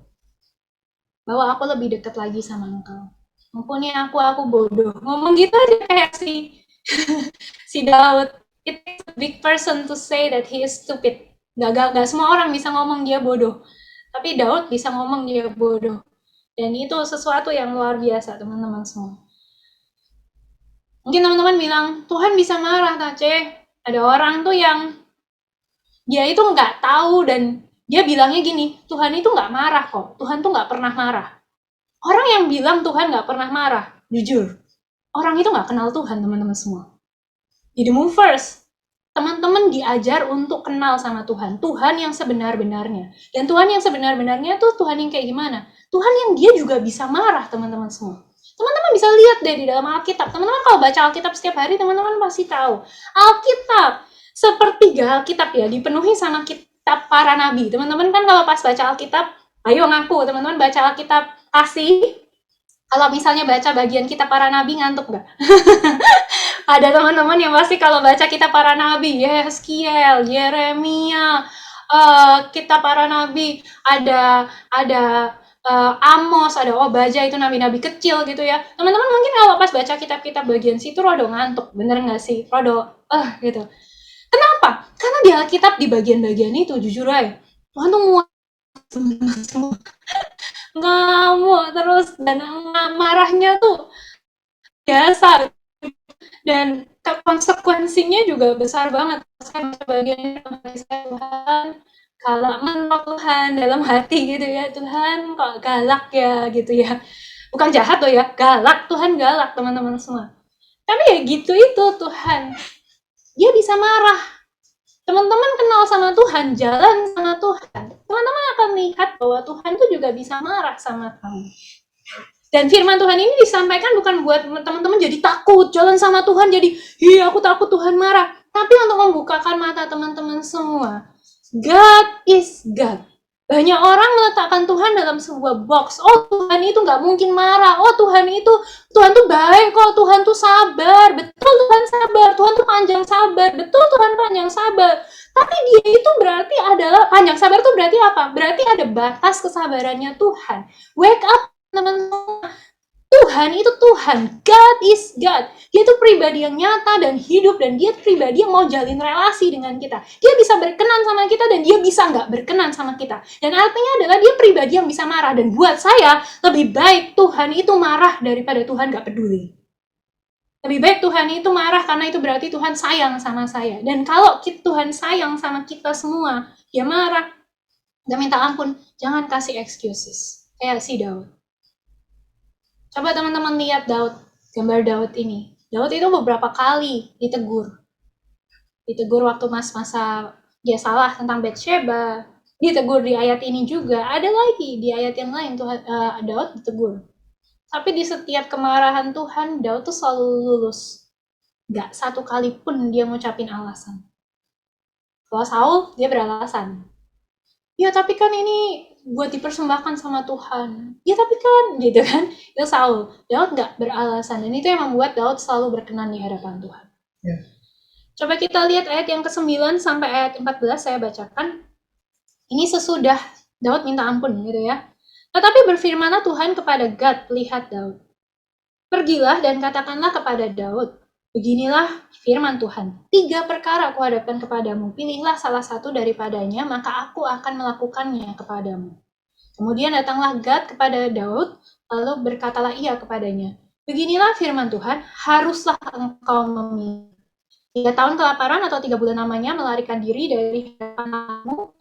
Bawa aku lebih dekat lagi sama Engkau. Ampuni aku bodoh. Ngomong gitu aja kayak si Daud. It takes a big person to say that he is stupid. Gak semua orang bisa ngomong dia bodoh. Tapi Daud bisa ngomong dia bodoh. Dan itu sesuatu yang luar biasa teman-teman semua. Mungkin teman-teman bilang, Tuhan bisa marah Tace. Ada orang tuh yang dia itu nggak tahu dan dia bilangnya gini, Tuhan itu nggak marah kok. Tuhan tuh nggak pernah marah. Orang yang bilang Tuhan nggak pernah marah, jujur, orang itu nggak kenal Tuhan, teman-teman semua. Di The Movers, teman-teman diajar untuk kenal sama Tuhan, Tuhan yang sebenar-benarnya. Dan Tuhan yang sebenar-benarnya tuh Tuhan yang kayak gimana? Tuhan yang dia juga bisa marah, teman-teman semua. Teman-teman bisa lihat deh di dalam Alkitab. Teman-teman kalau baca Alkitab setiap hari, teman-teman pasti tahu. Alkitab, sepertiga Alkitab ya, dipenuhi sama kitab para nabi. Teman-teman kan kalau pas baca Alkitab, ayo ngaku, teman-teman baca Alkitab, kasih. Kalau misalnya baca bagian kitab para nabi, ngantuk nggak? Ada teman-teman yang pasti kalau baca kitab para nabi, Yeskiel, Yeremia, kitab para nabi, ada Amos, ada Obadya, itu nabi-nabi kecil gitu ya. Teman-teman mungkin kalau pas baca kitab-kitab bagian situ rodo ngantuk, bener nggak sih? Rodo, gitu. Kenapa? Karena di Alkitab di bagian-bagian itu, jujur aja, Tuhan tuh muat semua. Ngamuk terus dan marahnya tuh biasa dan konsekuensinya juga besar banget. Saya baca bagian Tuhan galak menolak Tuhan dalam hati gitu ya, Tuhan kok galak ya gitu ya, bukan jahat loh ya, galak, Tuhan galak teman-teman semua. Tapi ya gitu itu Tuhan, dia bisa marah. Teman-teman kenal sama Tuhan, jalan sama Tuhan, teman-teman akan lihat bahwa Tuhan itu juga bisa marah sama kamu. Dan firman Tuhan ini disampaikan bukan buat teman-teman jadi takut, jalan sama Tuhan jadi, iya aku takut Tuhan marah. Tapi untuk membukakan mata teman-teman semua, God is God. Banyak orang meletakkan Tuhan dalam sebuah box. Oh Tuhan itu nggak mungkin marah. Oh Tuhan tuh baik kok. Tuhan tuh sabar. Betul Tuhan sabar. Tuhan tuh panjang sabar. Betul Tuhan panjang sabar. Tapi dia itu berarti adalah, panjang sabar tuh berarti apa? Berarti ada batas kesabarannya Tuhan. Wake up teman-teman. Tuhan itu Tuhan, God is God. Dia itu pribadi yang nyata dan hidup, dan dia pribadi yang mau jalin relasi dengan kita. Dia bisa berkenan sama kita dan dia bisa nggak berkenan sama kita. Dan artinya adalah dia pribadi yang bisa marah. Dan buat saya, lebih baik Tuhan itu marah daripada Tuhan nggak peduli. Lebih baik Tuhan itu marah karena itu berarti Tuhan sayang sama saya. Dan kalau Tuhan sayang sama kita semua, dia marah dan minta ampun, jangan kasih excuses. Kayak si Daud. Coba teman-teman lihat Daud, gambar Daud ini. Daud itu beberapa kali ditegur. Ditegur waktu masa dia salah tentang Bathsheba. Ditegur di ayat ini juga. Ada lagi di ayat yang lain Tuhan, Daud ditegur. Tapi di setiap kemarahan Tuhan, Daud tuh selalu lulus. Gak satu kali pun dia ngucapin alasan. Kalau Saul, dia beralasan. Ya tapi kan ini buat dipersembahkan sama Tuhan. Ya tapi kan, gitu kan. Itu Saul. Daud nggak beralasan. Dan itu yang membuat Daud selalu berkenan di hadapan Tuhan. Yeah. Coba kita lihat ayat yang ke-9 sampai ayat 14 saya bacakan. Ini sesudah Daud minta ampun gitu ya. Tetapi berfirmanlah Tuhan kepada Gad, lihat Daud. Pergilah dan katakanlah kepada Daud. Beginilah firman Tuhan, 3 perkara aku hadapkan kepadamu, pilihlah salah satu daripadanya, maka aku akan melakukannya kepadamu. Kemudian datanglah Gad kepada Daud, lalu berkatalah ia kepadanya, beginilah firman Tuhan, haruslah engkau memilih 3 tahun kelaparan atau 3 bulan lamanya melarikan diri dari hadapanmu,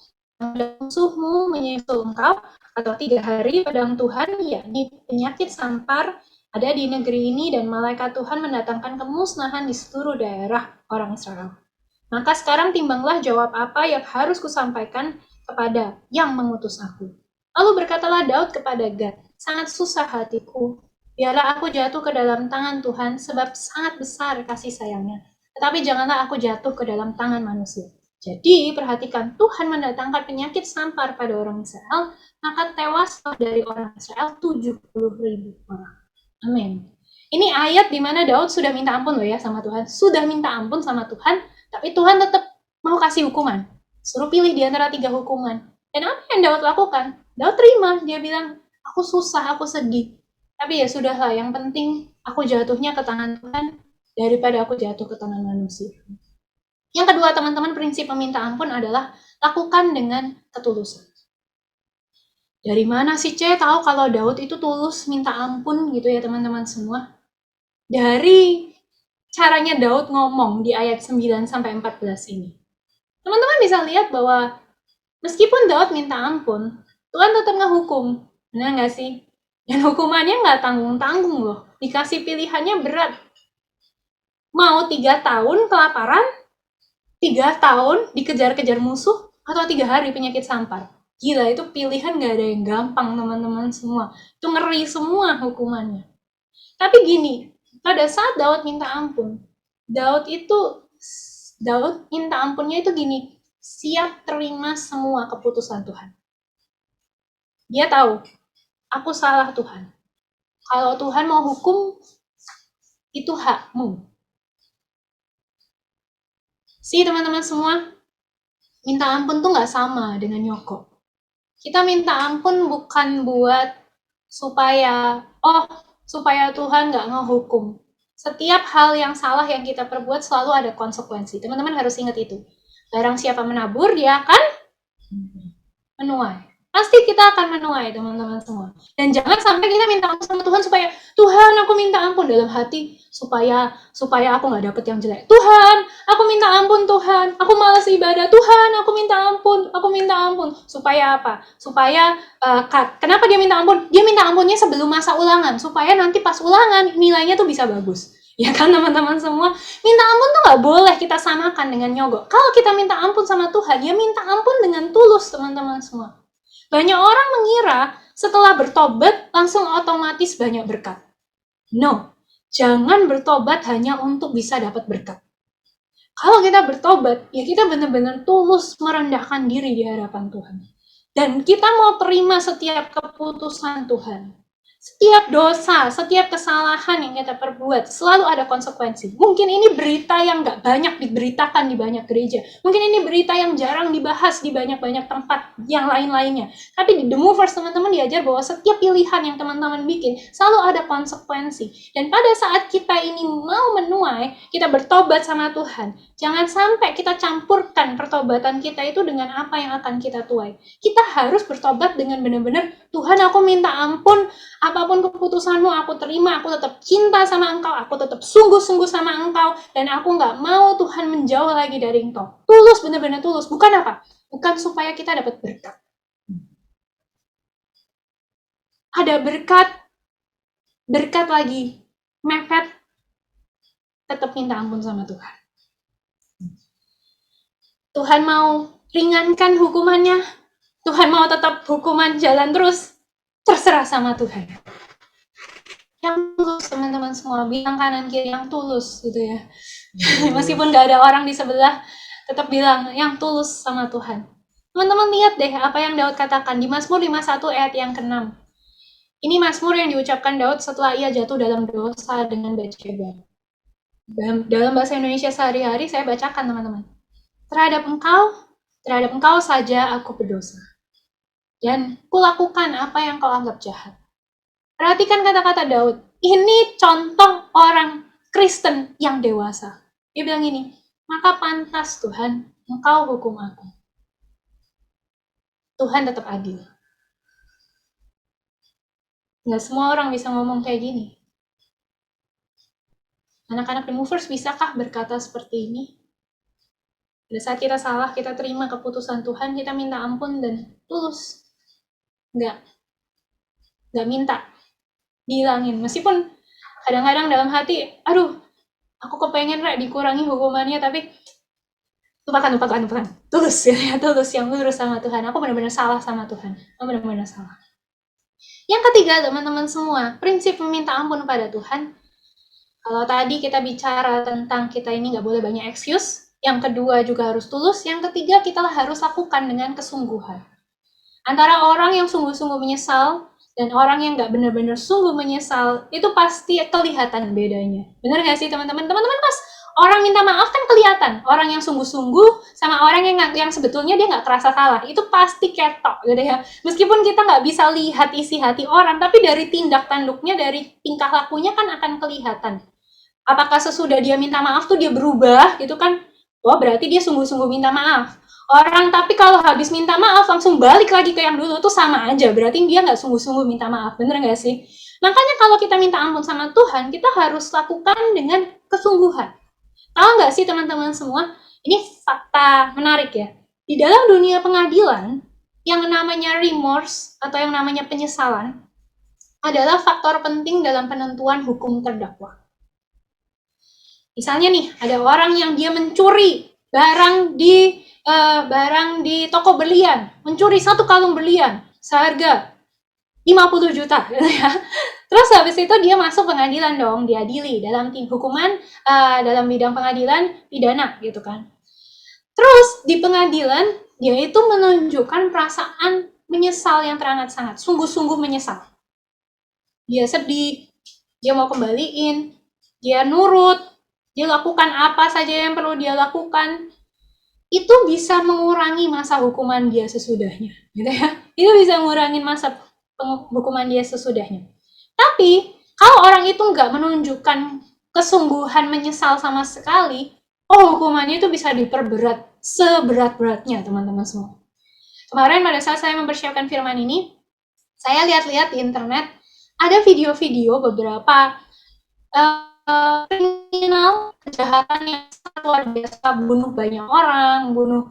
musuhmu menyusul engkau, atau 3 hari pedang Tuhan, yakni penyakit sampar, ada di negeri ini dan malaikat Tuhan mendatangkan kemusnahan di seluruh daerah orang Israel. Maka sekarang timbanglah jawab apa yang harus kusampaikan kepada yang mengutus aku. Lalu berkatalah Daud kepada Gad, sangat susah hatiku, biarlah aku jatuh ke dalam tangan Tuhan, sebab sangat besar kasih sayangnya. Tetapi janganlah aku jatuh ke dalam tangan manusia. Jadi perhatikan, Tuhan mendatangkan penyakit sampar pada orang Israel, maka tewaslah dari orang Israel 70.000 orang. Amin. Ini ayat di mana Daud sudah minta ampun loh ya sama Tuhan. Sudah minta ampun sama Tuhan, tapi Tuhan tetap mau kasih hukuman. Suruh pilih di antara 3 hukuman. Dan apa yang Daud lakukan? Daud terima, dia bilang, aku susah, aku sedih. Tapi ya sudahlah, yang penting aku jatuhnya ke tangan Tuhan daripada aku jatuh ke tangan manusia. Yang kedua teman-teman, prinsip meminta ampun adalah lakukan dengan ketulusan. Dari mana sih C tahu kalau Daud itu tulus minta ampun gitu ya teman-teman semua? Dari caranya Daud ngomong di ayat 9-14 ini. Teman-teman bisa lihat bahwa meskipun Daud minta ampun, Tuhan tetap ngehukum. Benar nggak sih? Dan hukumannya nggak tanggung-tanggung loh. Dikasih pilihannya berat. Mau 3 tahun kelaparan, 3 tahun dikejar-kejar musuh, atau 3 hari penyakit sampar. Gila, itu pilihan gak ada yang gampang teman-teman semua. Itu ngeri semua hukumannya. Tapi gini, pada saat Daud minta ampun, Daud minta ampunnya itu gini, siap terima semua keputusan Tuhan. Dia tahu, aku salah Tuhan. Kalau Tuhan mau hukum, itu hakmu. Sih teman-teman semua, minta ampun tuh gak sama dengan nyogok. Kita minta ampun bukan buat supaya Tuhan nggak ngehukum. Setiap hal yang salah yang kita perbuat selalu ada konsekuensi. Teman-teman harus ingat itu. Barang siapa menabur, dia akan menuai. Pasti kita akan menuai, teman-teman semua. Dan jangan sampai kita minta ampun sama Tuhan supaya, Tuhan aku minta ampun dalam hati supaya aku nggak dapet yang jelek. Tuhan, aku minta ampun Tuhan. Aku malas ibadah. Tuhan, aku minta ampun. Supaya apa? Supaya, kenapa dia minta ampun? Dia minta ampunnya sebelum masa ulangan. Supaya nanti pas ulangan nilainya tuh bisa bagus. Ya kan teman-teman semua? Minta ampun tuh nggak boleh kita samakan dengan nyogok. Kalau kita minta ampun sama Tuhan, ya minta ampun dengan tulus teman-teman semua. Banyak orang mengira setelah bertobat langsung otomatis banyak berkat. No, jangan bertobat hanya untuk bisa dapat berkat. Kalau kita bertobat, ya kita benar-benar tulus merendahkan diri di hadapan Tuhan. Dan kita mau terima setiap keputusan Tuhan. Setiap dosa, setiap kesalahan yang kita perbuat, selalu ada konsekuensi. Mungkin ini berita yang gak banyak diberitakan di banyak gereja. Mungkin ini berita yang jarang dibahas di banyak-banyak tempat yang lain-lainnya. Tapi di The Movers, teman-teman diajar bahwa setiap pilihan yang teman-teman bikin, selalu ada konsekuensi. Dan pada saat kita ini mau menuai, kita bertobat sama Tuhan. Jangan sampai kita campurkan pertobatan kita itu dengan apa yang akan kita tuai. Kita harus bertobat dengan benar-benar, Tuhan aku minta ampun, apapun keputusanmu aku terima, aku tetap cinta sama engkau, aku tetap sungguh-sungguh sama engkau, dan aku gak mau Tuhan menjauh lagi dari engkau. Tulus, benar-benar tulus. Bukan apa? Bukan supaya kita dapat berkat. Ada berkat lagi, mepet, tetap minta ampun sama Tuhan. Tuhan mau ringankan hukumannya, Tuhan mau tetap hukuman jalan terus, terserah sama Tuhan. Yang tulus teman-teman semua, bilang kanan kiri yang tulus gitu ya. Meskipun gak ada orang di sebelah, tetap bilang yang tulus sama Tuhan. Teman-teman lihat deh apa yang Daud katakan di Mazmur 51 ayat yang ke-6. Ini Mazmur yang diucapkan Daud setelah ia jatuh dalam dosa dengan Batsyeba. Dalam bahasa Indonesia sehari-hari saya bacakan teman-teman. Terhadap engkau saja aku berdosa. Dan kulakukan apa yang kau anggap jahat. Perhatikan kata-kata Daud. Ini contoh orang Kristen yang dewasa. Dia bilang ini, maka pantas Tuhan, engkau hukum aku. Tuhan tetap adil. Nggak semua orang bisa ngomong kayak gini. Anak-anak The Movers bisakah berkata seperti ini? Pada saat kita salah, kita terima keputusan Tuhan, kita minta ampun dan tulus. nggak minta dihilangin. Meskipun kadang-kadang dalam hati, aduh, aku kepengen dikurangi hukumannya, tapi lupakan. Tulus ya, tulus yang lurus sama Tuhan. Aku benar-benar salah sama Tuhan. Aku benar-benar salah. Yang ketiga, teman-teman semua, prinsip meminta ampun pada Tuhan. Kalau tadi kita bicara tentang kita ini nggak boleh banyak excuse, yang kedua juga harus tulus, yang ketiga kita harus lakukan dengan kesungguhan. Antara orang yang sungguh-sungguh menyesal dan orang yang nggak benar-benar sungguh menyesal, itu pasti kelihatan bedanya. Benar nggak sih teman-teman? Teman-teman pas orang minta maaf kan kelihatan, orang yang sungguh-sungguh sama orang yang sebetulnya dia nggak kerasa salah, itu pasti ketok gitu ya. Meskipun kita nggak bisa lihat isi hati orang, tapi dari tindak tanduknya, dari tingkah lakunya kan akan kelihatan. Apakah sesudah dia minta maaf tuh dia berubah gitu kan? Wah, berarti dia sungguh-sungguh minta maaf. Orang tapi kalau habis minta maaf langsung balik lagi ke yang dulu tuh sama aja, berarti dia nggak sungguh-sungguh minta maaf, bener nggak sih? Makanya kalau kita minta ampun sama Tuhan, kita harus lakukan dengan kesungguhan. Tahu nggak sih teman-teman semua, ini fakta menarik ya. Di dalam dunia pengadilan, yang namanya remorse atau yang namanya penyesalan adalah faktor penting dalam penentuan hukum terdakwa. Misalnya nih, ada orang yang dia mencuri barang di toko berlian, mencuri 1 kalung berlian seharga 50 juta gitu ya. Terus habis itu dia masuk pengadilan dong, diadili dalam hukuman dalam bidang pengadilan pidana gitu kan. Terus di pengadilan dia itu menunjukkan perasaan menyesal yang teramat sangat, sungguh-sungguh menyesal. Dia sedih, dia mau kembaliin, dia nurut, dia lakukan apa saja yang perlu dia lakukan. Itu bisa mengurangi masa hukuman dia sesudahnya, gitu ya. Itu bisa mengurangi masa hukuman dia sesudahnya. Tapi kalau orang itu nggak menunjukkan kesungguhan menyesal sama sekali, hukumannya itu bisa diperberat seberat-beratnya, teman-teman semua. Kemarin pada saat saya mempersiapkan firman ini, saya lihat-lihat di internet ada video-video beberapa kriminal kejahatan yang sangat luar biasa, bunuh banyak orang, bunuh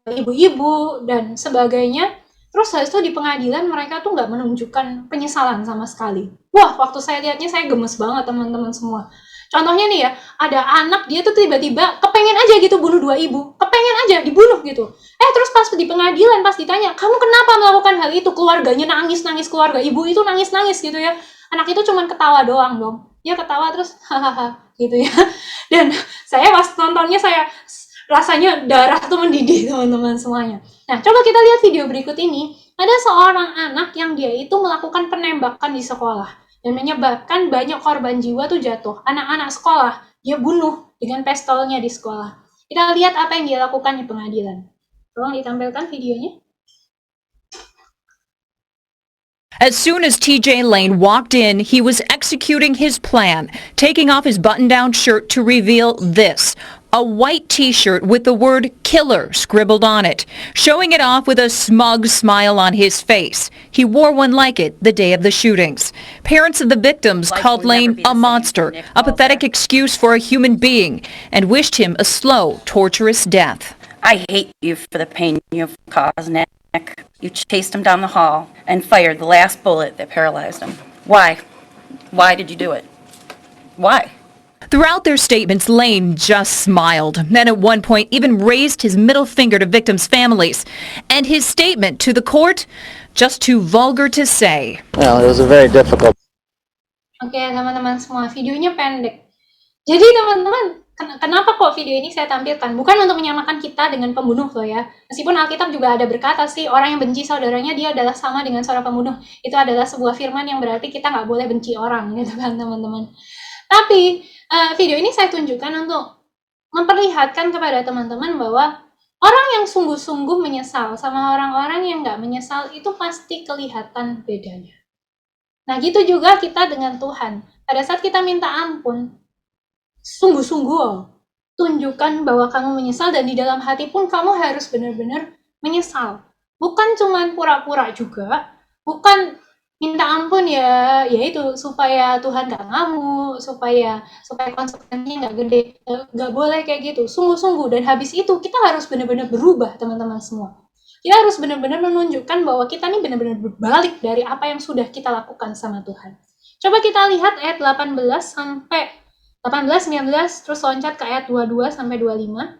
ibu-ibu dan sebagainya. Terus habis itu di pengadilan mereka tuh nggak menunjukkan penyesalan sama sekali. Wah, waktu saya lihatnya saya gemes banget teman-teman semua. Contohnya nih ya, ada anak dia tuh tiba-tiba kepengen aja gitu bunuh 2 ibu, kepengen aja dibunuh gitu. Terus pas di pengadilan pas ditanya, kamu kenapa melakukan hal itu? Keluarganya nangis, keluarga ibu itu nangis gitu ya. Anak itu cuma ketawa doang dong. Dia ketawa terus hahaha gitu ya. Dan saya pas nontonnya saya rasanya darah tuh mendidih teman-teman semuanya. Nah, coba kita lihat video berikut ini. Ada seorang anak yang dia itu melakukan penembakan di sekolah dan menyebabkan banyak korban jiwa tuh jatuh. Anak-anak sekolah, dia bunuh dengan pistolnya di sekolah. Kita lihat apa yang dia lakukan di pengadilan. Tolong ditampilkan videonya. As soon as TJ Lane walked in, he was executing his plan, taking off his button-down shirt to reveal this, a white t-shirt with the word killer scribbled on it, showing it off with a smug smile on his face. He wore one like it the day of the shootings. Parents of the victims called Lane a monster, a pathetic excuse for a human being, and wished him a slow, torturous death. I hate you for the pain you've caused, Nick. You chased him down the hall and fired the last bullet that paralyzed him. Why? Why did you do it? Why? Throughout their statements, Lane just smiled, and at one point even raised his middle finger to victims' families. And his statement to the court, just too vulgar to say. Well, it was a very difficult. Oke, teman-teman semua, videonya pendek. Jadi teman-teman, kenapa kok video ini saya tampilkan? Bukan untuk menyamakan kita dengan pembunuh loh ya. Meskipun Alkitab juga ada berkata sih, orang yang benci saudaranya dia adalah sama dengan seorang pembunuh. Itu adalah sebuah firman yang berarti kita nggak boleh benci orang gitu kan teman-teman. Tapi video ini saya tunjukkan untuk memperlihatkan kepada teman-teman bahwa orang yang sungguh-sungguh menyesal sama orang-orang yang nggak menyesal itu pasti kelihatan bedanya. Nah gitu juga kita dengan Tuhan. Pada saat kita minta ampun, sungguh-sungguh tunjukkan bahwa kamu menyesal dan di dalam hati pun kamu harus benar-benar menyesal. Bukan cuma pura-pura juga, bukan minta ampun ya itu supaya Tuhan gak ngamuk, supaya konsekuensinya gak gede. Gak boleh kayak gitu, sungguh-sungguh. Dan habis itu kita harus benar-benar berubah teman-teman semua. Kita harus benar-benar menunjukkan bahwa kita nih benar-benar berbalik dari apa yang sudah kita lakukan sama Tuhan. Coba kita lihat ayat 18 sampai 18, 19, terus loncat ke ayat 22 sampai 25.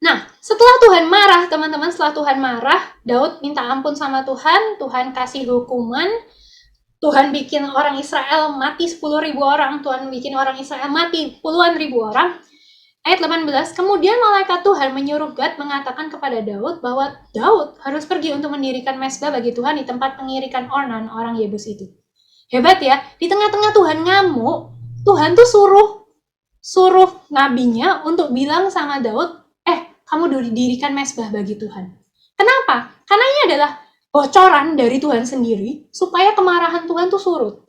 Nah, setelah Tuhan marah, teman-teman, setelah Tuhan marah, Daud minta ampun sama Tuhan, Tuhan kasih hukuman, Tuhan bikin orang Israel mati 10.000 orang, Tuhan bikin orang Israel mati puluhan ribu orang. Ayat 18, kemudian malaikat Tuhan menyuruh Gad mengatakan kepada Daud bahwa Daud harus pergi untuk mendirikan mezbah bagi Tuhan di tempat pengirikan Ornan, orang Yebus itu. Hebat ya, di tengah-tengah Tuhan ngamuk, Tuhan tuh suruh nabinya untuk bilang sama Daud, kamu dirikan mezbah bagi Tuhan. Kenapa? Karena ini adalah bocoran dari Tuhan sendiri supaya kemarahan Tuhan tuh surut.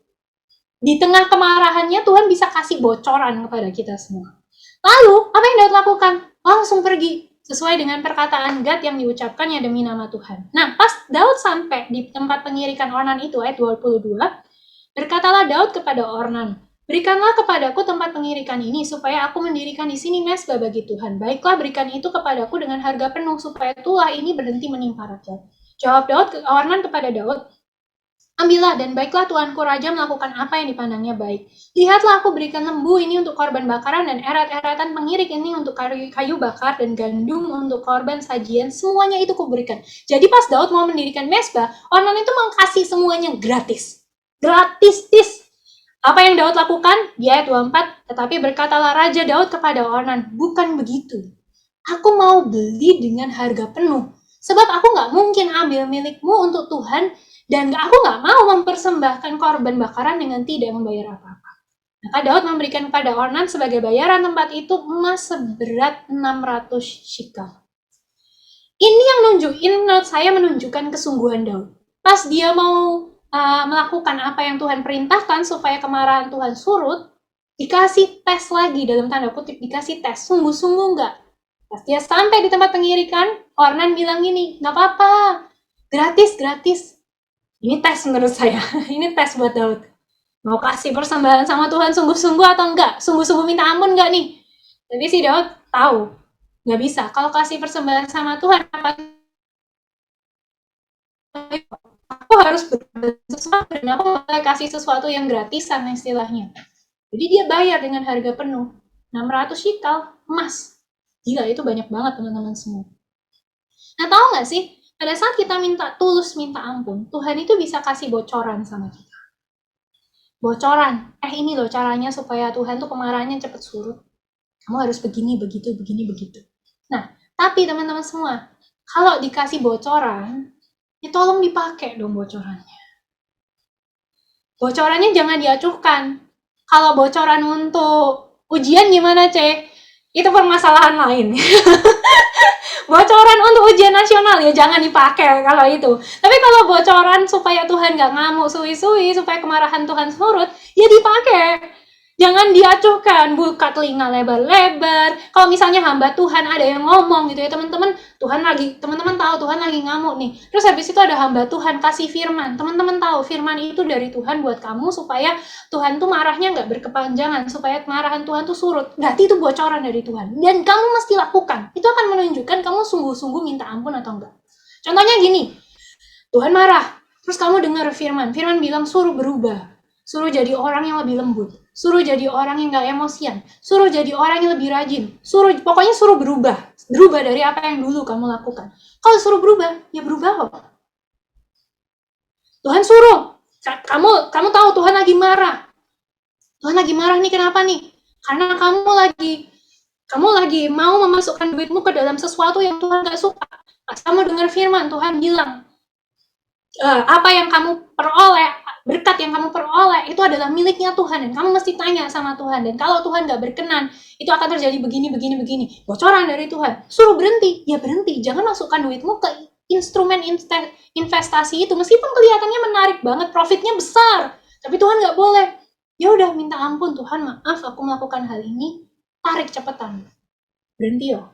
Di tengah kemarahannya Tuhan bisa kasih bocoran kepada kita semua. Lalu, apa yang Daud lakukan? Langsung pergi, sesuai dengan perkataan Gad yang diucapkannya demi nama Tuhan. Nah, pas Daud sampai di tempat pengirikan Ornan itu, ayat 22, berkatalah Daud kepada Ornan, berikanlah kepadaku tempat pengirikan ini, supaya aku mendirikan di sini mezbah bagi Tuhan. Baiklah, berikan itu kepadaku dengan harga penuh, supaya tulah ini berhenti menimpa rakyat. Jawab Ornan kepada Daud, ambillah dan baiklah tuanku raja melakukan apa yang dipandangnya baik. Lihatlah aku berikan lembu ini untuk korban bakaran dan erat-eratan pengirik ini untuk kayu bakar dan gandum untuk korban sajian. Semuanya itu kuberikan. Jadi pas Daud mau mendirikan mezbah, Ornan itu mengkasih semuanya gratis. Gratis. Apa yang Daud lakukan? Di ayat 24, tetapi berkatalah Raja Daud kepada Ornan, bukan begitu. Aku mau beli dengan harga penuh. Sebab aku nggak mungkin ambil milikmu untuk Tuhan, dan aku nggak mau mempersembahkan korban bakaran dengan tidak membayar apa-apa. Maka Daud memberikan kepada Ornan sebagai bayaran tempat itu emas seberat 600 shikal. Ini yang menurut saya menunjukkan kesungguhan Daud. Pas dia mau melakukan apa yang Tuhan perintahkan supaya kemarahan Tuhan surut, dikasih tes lagi, dalam tanda kutip dikasih tes, sungguh-sungguh nggak. Pas dia sampai di tempat pengirikan, Ornan bilang gini, nggak apa-apa, gratis. Ini tes menurut saya, ini tes buat Daud. Mau kasih persembahan sama Tuhan sungguh-sungguh atau enggak? Sungguh-sungguh minta ampun enggak nih? Tapi si Daud tahu, nggak bisa. Kalau kasih persembahan sama Tuhan, aku harus berbuat sesuatu dan aku boleh kasih sesuatu yang gratisan istilahnya. Jadi dia bayar dengan harga penuh, 600 shikal emas. Gila, itu banyak banget teman-teman semua. Nah, tahu nggak sih, pada saat kita tulus minta ampun, Tuhan itu bisa kasih bocoran sama kita. Bocoran, ini loh caranya supaya Tuhan tuh kemarahannya cepat surut. Kamu harus begini, begitu. Nah, tapi teman-teman semua, kalau dikasih bocoran, ya tolong dipakai dong bocorannya. Bocorannya jangan diacuhkan. Kalau bocoran untuk ujian gimana, Cek? Itu permasalahan lain. Bocoran untuk ujian nasional ya jangan dipakai kalau itu. Tapi kalau bocoran supaya Tuhan nggak ngamuk suwi-suwi, supaya kemarahan Tuhan surut, ya dipakai. Jangan diacuhkan, buka telinga lebar-lebar. Kalau misalnya hamba Tuhan ada yang ngomong gitu ya teman-teman, teman-teman tahu Tuhan lagi ngamuk nih. Terus habis itu ada hamba Tuhan kasih firman. Teman-teman tahu firman itu dari Tuhan buat kamu supaya Tuhan tuh marahnya nggak berkepanjangan, supaya kemarahan Tuhan tuh surut. Berarti itu bocoran dari Tuhan. Dan kamu mesti lakukan. Itu akan menunjukkan kamu sungguh-sungguh minta ampun atau enggak. Contohnya gini, Tuhan marah, terus kamu dengar firman bilang suruh berubah. Suruh jadi orang yang lebih lembut. Suruh jadi orang yang gak emosian. Suruh jadi orang yang lebih rajin. Pokoknya suruh berubah. Berubah dari apa yang dulu kamu lakukan. Kalau suruh berubah, ya berubah kok. Tuhan suruh. Kamu tahu Tuhan lagi marah. Tuhan lagi marah nih, kenapa nih? Karena kamu lagi mau memasukkan duitmu ke dalam sesuatu yang Tuhan gak suka. Pas kamu dengar firman, Tuhan bilang, apa yang kamu peroleh, berkat yang kamu peroleh itu adalah miliknya Tuhan dan kamu mesti tanya sama Tuhan, dan kalau Tuhan gak berkenan itu akan terjadi begini. Bocoran dari Tuhan, suruh berhenti, ya berhenti. Jangan masukkan duitmu ke instrumen investasi itu meskipun kelihatannya menarik banget, profitnya besar, tapi Tuhan gak boleh. Ya udah, minta ampun, Tuhan maaf aku melakukan hal ini, tarik cepetan, berhenti yo.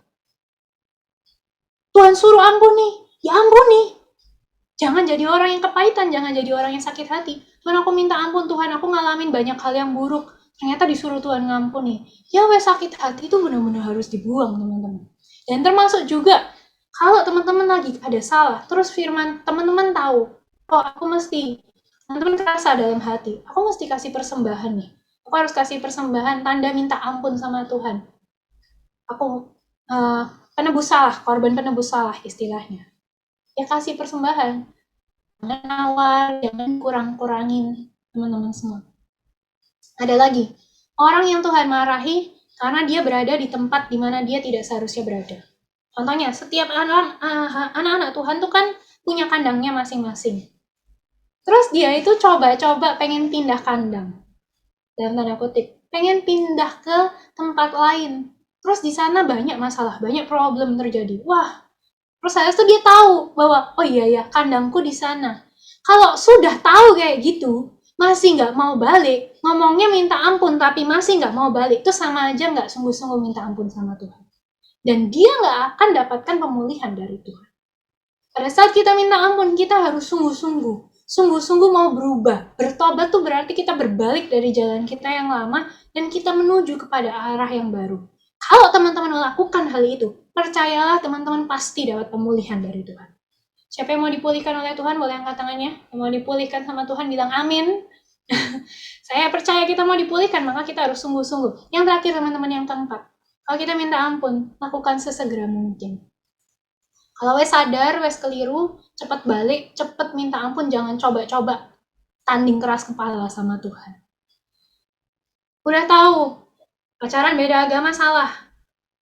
Tuhan suruh ampuni, ya ampuni. Jangan jadi orang yang kepahitan, jangan jadi orang yang sakit hati. Tuhan aku minta ampun, Tuhan aku ngalamin banyak hal yang buruk. Ternyata disuruh Tuhan ngampuni. Ya sakit hati itu benar-benar harus dibuang teman-teman. Dan termasuk juga Kalau teman-teman lagi ada salah, terus firman teman-teman tahu, oh teman-teman kerasa dalam hati, aku mesti kasih persembahan nih. Aku harus kasih persembahan, tanda minta ampun sama Tuhan. Aku penebus salah, korban penebus salah istilahnya. Ya kasih persembahan. Jangan nawar, jangan kurang-kurangin teman-teman semua. Ada lagi, orang yang Tuhan marahi karena dia berada di tempat di mana dia tidak seharusnya berada. Contohnya, setiap anak-anak Tuhan tuh kan punya kandangnya masing-masing. Terus dia itu coba-coba pengen pindah kandang. Dalam tanda kutip, pengen pindah ke tempat lain. Terus di sana banyak masalah, banyak problem terjadi. Wah, terus saya tuh dia tahu bahwa, oh iya, kandangku di sana. Kalau sudah tahu kayak gitu, masih nggak mau balik, ngomongnya minta ampun tapi masih nggak mau balik, itu sama aja nggak sungguh-sungguh minta ampun sama Tuhan. Dan dia nggak akan dapatkan pemulihan dari Tuhan. Pada saat kita minta ampun, kita harus sungguh-sungguh mau berubah. Bertobat tuh berarti kita berbalik dari jalan kita yang lama dan kita menuju kepada arah yang baru. Kalau teman-teman melakukan hal itu, percayalah teman-teman pasti dapat pemulihan dari Tuhan. Siapa yang mau dipulihkan oleh Tuhan, boleh angkat tangannya. Yang mau dipulihkan sama Tuhan, bilang amin. Saya percaya kita mau dipulihkan, maka kita harus sungguh-sungguh. Yang terakhir teman-teman yang keempat, kalau kita minta ampun, lakukan sesegera mungkin. Kalau wes sadar, wes keliru, cepat balik, cepat minta ampun, jangan coba-coba tanding keras kepala sama Tuhan. Udah tahu, pacaran beda agama salah,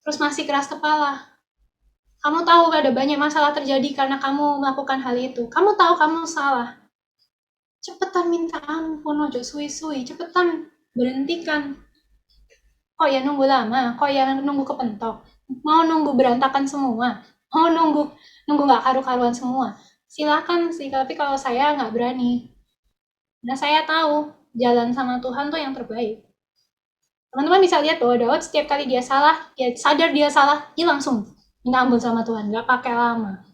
terus masih keras kepala. Kamu tahu ada banyak masalah terjadi karena kamu melakukan hal itu. Kamu tahu kamu salah. Cepetan minta ampun, ojo suwi-suwi, cepetan berhentikan. Kok ya nunggu lama, kok ya nunggu kepentok. Mau nunggu berantakan semua. Oh nunggu nggak karu-karuan semua. Silakan sih, tapi kalau saya nggak berani. Nah saya tahu jalan sama Tuhan tuh yang terbaik. Teman-teman bisa lihat bahwa Daud setiap kali dia salah, dia sadar dia salah, dia langsung minta ampun sama Tuhan, nggak pakai lama.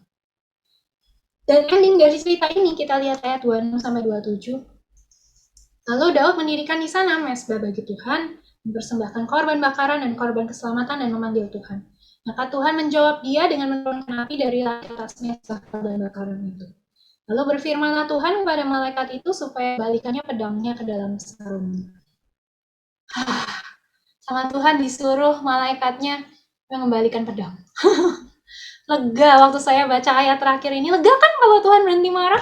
Dan ending dari cerita ini kita lihat ayat 26-27. Lalu Daud mendirikan di sana mezbah bagi Tuhan, mempersembahkan korban bakaran dan korban keselamatan dan memanggil Tuhan. Maka Tuhan menjawab dia dengan menurunkan api dari atas mezbah korban bakaran itu. Lalu berfirmanlah Tuhan kepada malaikat itu supaya balikannya pedangnya ke dalam sarungnya. Sama Tuhan disuruh malaikatnya mengembalikan pedang. Lega waktu saya baca ayat terakhir ini. Lega kan kalau Tuhan berhenti marah?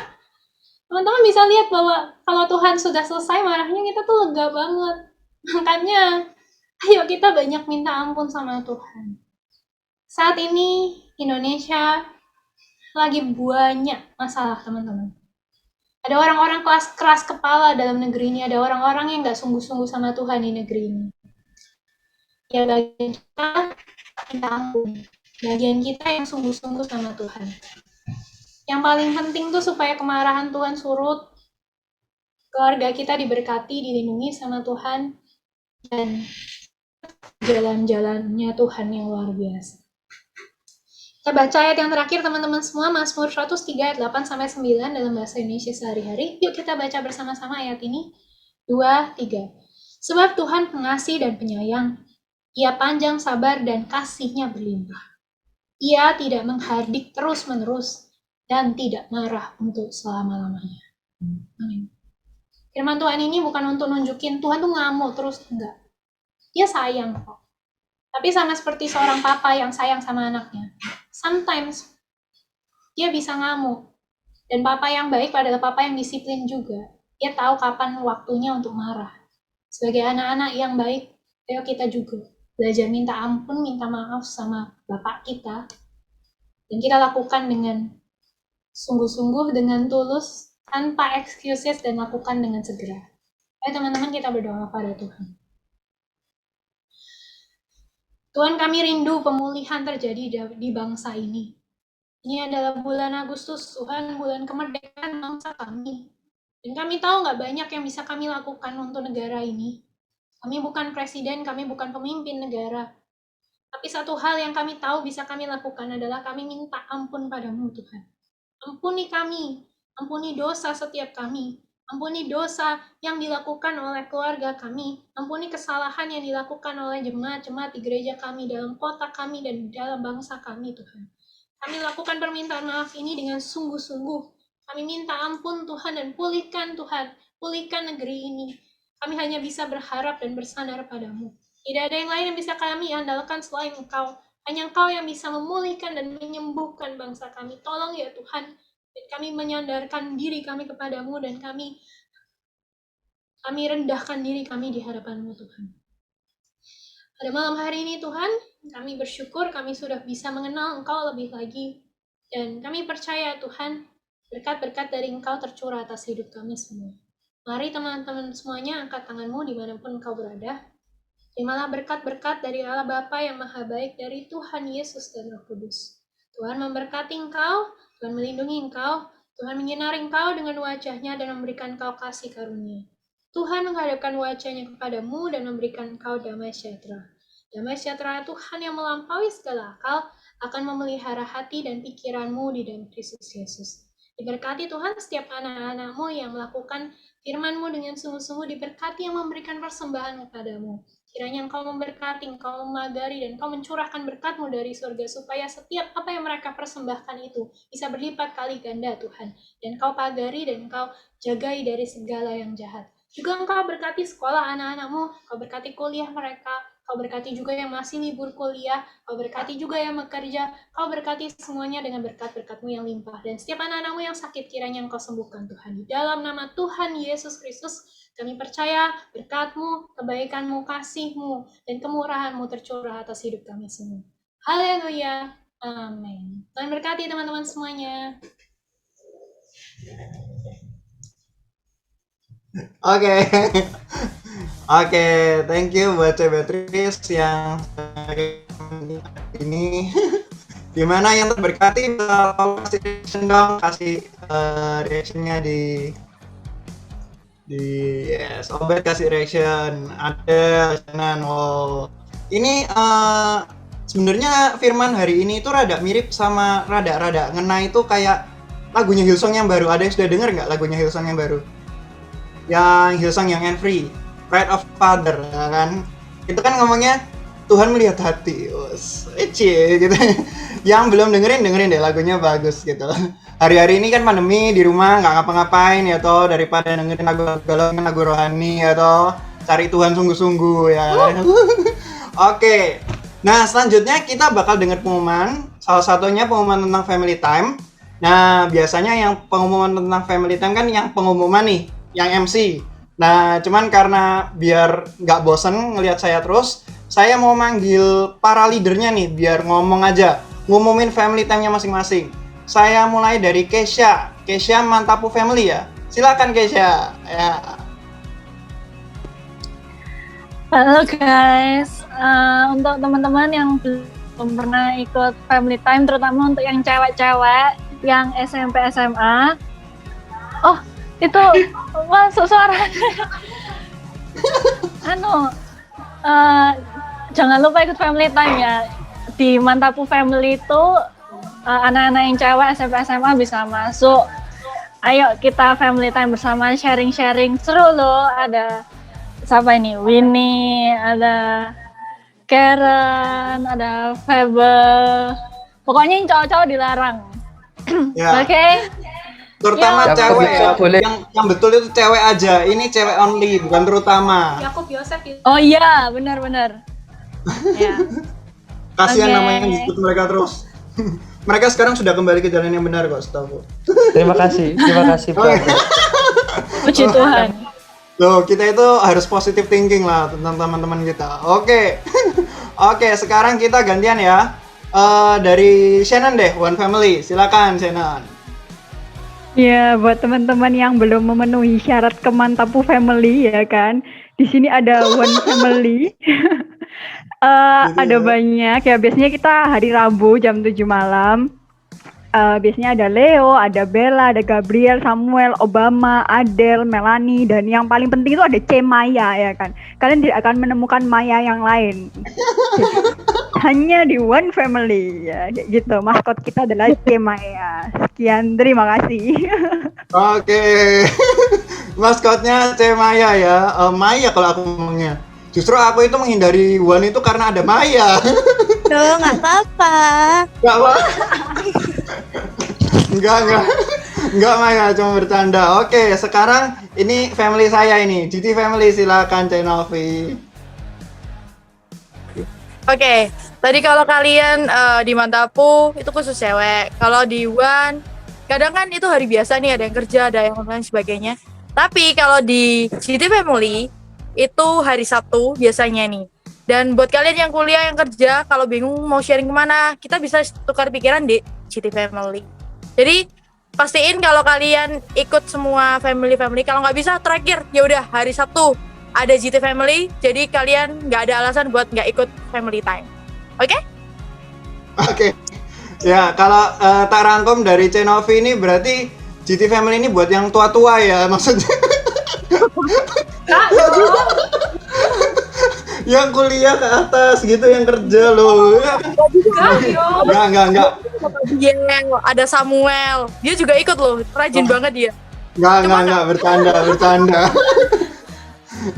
Teman-teman bisa lihat bahwa kalau Tuhan sudah selesai marahnya, kita tuh lega banget. Makanya, ayo kita banyak minta ampun sama Tuhan. Saat ini Indonesia lagi banyak masalah, teman-teman. Ada orang-orang keras kepala dalam negeri ini, ada orang-orang yang gak sungguh-sungguh sama Tuhan di negeri ini. Ya bagian kita minta ampun. Bagian kita yang sungguh-sungguh sama Tuhan. Yang paling penting tuh supaya kemarahan Tuhan surut, keluarga kita diberkati, dilindungi sama Tuhan, dan jalan-jalannya Tuhan yang luar biasa. Kita baca ayat yang terakhir teman-teman semua, Mazmur 103 ayat 8-9 dalam bahasa Indonesia sehari-hari. Yuk kita baca bersama-sama ayat ini. 2, 3. Sebab Tuhan pengasih dan penyayang, Ia panjang sabar dan kasih-Nya berlimpah. Ia tidak menghardik terus-menerus dan tidak marah untuk selama-lamanya. Amin. Firman Tuhan ini bukan untuk nunjukin Tuhan tuh ngamuk terus, enggak. Dia sayang kok. Tapi sama seperti seorang papa yang sayang sama anaknya. Sometimes dia bisa ngamuk. Dan papa yang baik adalah papa yang disiplin juga. Dia tahu kapan waktunya untuk marah. Sebagai anak-anak yang baik, ayo kita juga belajar minta ampun, minta maaf sama bapak kita. Dan kita lakukan dengan sungguh-sungguh, dengan tulus, tanpa excuses, dan lakukan dengan segera. Ayo teman-teman kita berdoa pada Tuhan. Tuhan, kami rindu pemulihan terjadi di bangsa ini. Ini adalah bulan Agustus, Tuhan, bulan kemerdekaan bangsa kami. Dan kami tahu nggak banyak yang bisa kami lakukan untuk negara ini. Kami bukan presiden, kami bukan pemimpin negara. Tapi satu hal yang kami tahu bisa kami lakukan adalah kami minta ampun padamu, Tuhan. Ampuni kami, ampuni dosa setiap kami. Ampuni dosa yang dilakukan oleh keluarga kami. Ampuni kesalahan yang dilakukan oleh jemaat-jemaat di gereja kami, dalam kota kami, dan dalam bangsa kami, Tuhan. Kami lakukan permintaan maaf ini dengan sungguh-sungguh. Kami minta ampun Tuhan dan pulihkan Tuhan, pulihkan negeri ini. Kami hanya bisa berharap dan bersandar padamu. Tidak ada yang lain yang bisa kami andalkan selain Engkau. Hanya Engkau yang bisa memulihkan dan menyembuhkan bangsa kami. Tolong ya Tuhan. Dan kami menyandarkan diri kami kepadamu dan kami rendahkan diri kami di hadapan-Mu Tuhan. Pada malam hari ini Tuhan, kami bersyukur kami sudah bisa mengenal Engkau lebih lagi. Dan kami percaya Tuhan, berkat-berkat dari Engkau tercurah atas hidup kami semua. Mari teman-teman semuanya angkat tanganmu dimanapun Engkau berada. Terimalah berkat-berkat dari Allah Bapa yang Maha Baik, dari Tuhan Yesus dan Roh Kudus. Tuhan memberkati Engkau, Tuhan melindungi Engkau, Tuhan menyinari Engkau dengan wajah-Nya dan memberikan Engkau kasih karunia. Tuhan menghadapkan wajah-Nya kepadamu dan memberikan Engkau damai sejahtera. Damai sejahtera Tuhan yang melampaui segala akal akan memelihara hati dan pikiranmu di dalam Kristus Yesus. Diberkati Tuhan setiap anak-anak-Mu yang melakukan firman-Mu dengan sungguh-sungguh, diberkati yang memberikan persembahan kepadamu. Kiranya Engkau memberkati, Engkau memagari, dan Engkau mencurahkan berkat-Mu dari surga, supaya setiap apa yang mereka persembahkan itu bisa berlipat kali ganda Tuhan. Dan Engkau pagari dan Engkau jagai dari segala yang jahat. Juga Engkau berkati sekolah anak-anak-Mu, Engkau berkati kuliah mereka, Kau berkati juga yang masih libur kuliah, Kau berkati juga yang bekerja, Kau berkati semuanya dengan berkat-berkat-Mu yang limpah. Dan setiap anak-anak-Mu yang sakit, kiranya Engkau sembuhkan Tuhan. Di dalam nama Tuhan Yesus Kristus, kami percaya berkat-Mu, kebaikan-Mu, kasih-Mu, dan kemurahan-Mu tercurah atas hidup kami semua. Haleluya. Amin. Tuhan berkati teman-teman semuanya. Oke. Oke, thank you buat Cek Beatrice yang ini. Gimana yang terberkati, kasih reaction dong, kasih reactionnya di yes, Obed kasih reaction, ada Senan. Wow. Ini sebenarnya firman hari ini itu rada mirip sama rada ngena itu kayak lagunya Hillsong yang baru. Ada yang sudah dengar nggak lagunya Hillsong yang baru? Yang Hillsong yang and Free, Pride of Father, ya kan? Itu kan ngomongnya Tuhan melihat hati, gitu. Yang belum dengerin deh, lagunya bagus gitu. Hari-hari ini kan pandemi di rumah nggak ngapa-ngapain ya toh, daripada dengerin lagu rohani ya toh, cari Tuhan sungguh-sungguh ya. Oke. Nah, selanjutnya kita bakal denger pengumuman, salah satunya pengumuman tentang family time. Nah, biasanya yang pengumuman tentang family time kan yang pengumuman nih, yang MC. Nah, cuman karena biar nggak bosen ngelihat saya terus, saya mau manggil para leadernya nih, biar ngomong aja, ngumumin family time-nya masing-masing. Saya mulai dari Kesha Mantapu Family ya. Silakan Kesha. Ya. Halo guys, untuk teman-teman yang belum pernah ikut family time, terutama untuk yang cewek-cewek, yang SMP SMA. Oh, itu masuk suaranya. Jangan lupa ikut family time ya. Di Mantapu Family itu anak-anak yang cewek SMP SMA bisa masuk. Ayo kita family time bersama, sharing-sharing seru loh. Ada siapa ini? Winnie, ada Karen, ada Fable. Pokoknya yang cowok-cowok dilarang. Ya. Oke. Terutama Yo. cewek ya. Boleh. Yang betul itu cewek aja. Ini cewek only, bukan terutama. Yakub Yosef itu. Oh iya, benar-benar. Ya. Kasihan Oke. namanya disebut mereka terus. Mereka sekarang sudah kembali ke jalan yang benar kok, setahu. Terima kasih Pak. Puji Tuhan. Loh, kita itu harus positive thinking lah tentang teman-teman kita. Oke. Oke, sekarang kita gantian ya. Dari Shannon deh, One Family. Silakan Shannon. Ya, buat teman-teman yang belum memenuhi syarat ke Mantapu Family ya kan. Di sini ada One Family. Ada banyak ya. Biasanya kita hari Rabu jam 7 malam. Biasanya ada Leo, ada Bella, ada Gabriel, Samuel, Obama, Adele, Melanie, dan yang paling penting itu ada C Maya ya kan. Kalian tidak akan menemukan Maya yang lain. Hanya di One Family ya, kayak gitu. Maskot kita adalah C Maya. Sekian, terima kasih. Oke. Maskotnya C Maya ya. Maya kalau aku ngomongnya. Justru aku itu menghindari One itu karena ada Maya. Tuh, nggak apa-apa. Nggak apa. Enggak. Enggak Maya, cuma bercanda. Oke, sekarang ini family saya ini. GT family, silakan Chenovi. Oke, tadi kalau kalian di Mantapu itu khusus cewek. Kalau di One, kadang kan itu hari biasa nih, ada yang kerja, ada yang lain sebagainya. Tapi kalau di GT Family itu hari Sabtu biasanya nih. Dan buat kalian yang kuliah, yang kerja, kalau bingung mau sharing kemana, kita bisa tukar pikiran di GT Family. Jadi pastiin kalau kalian ikut semua family. Kalau nggak bisa, terakhir ya udah hari Sabtu ada GT Family, jadi kalian nggak ada alasan buat nggak ikut family time. Oke? Oke. Ya, kalau tak rangkum dari Chenovi ini berarti GT Family ini buat yang tua-tua ya maksudnya. Yang kuliah ke atas gitu, yang kerja loh. Enggak. Iya, ada Samuel. Dia juga ikut loh, rajin banget dia. Enggak, bercanda.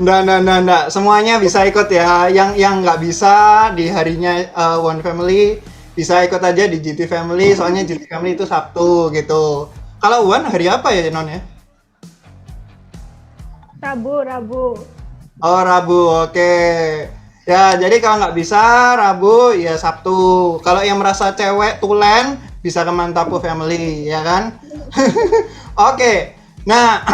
Nggak. Semuanya bisa ikut ya. Yang nggak bisa di harinya One Family bisa ikut aja di GT Family. Soalnya GT Family itu Sabtu gitu. Kalau One hari apa ya Non ya? Rabu. Oh Rabu, oke. Ya jadi kalau nggak bisa Rabu ya Sabtu. Kalau yang merasa cewek tulen bisa ke Mantapu Family ya kan? Oke. Nah.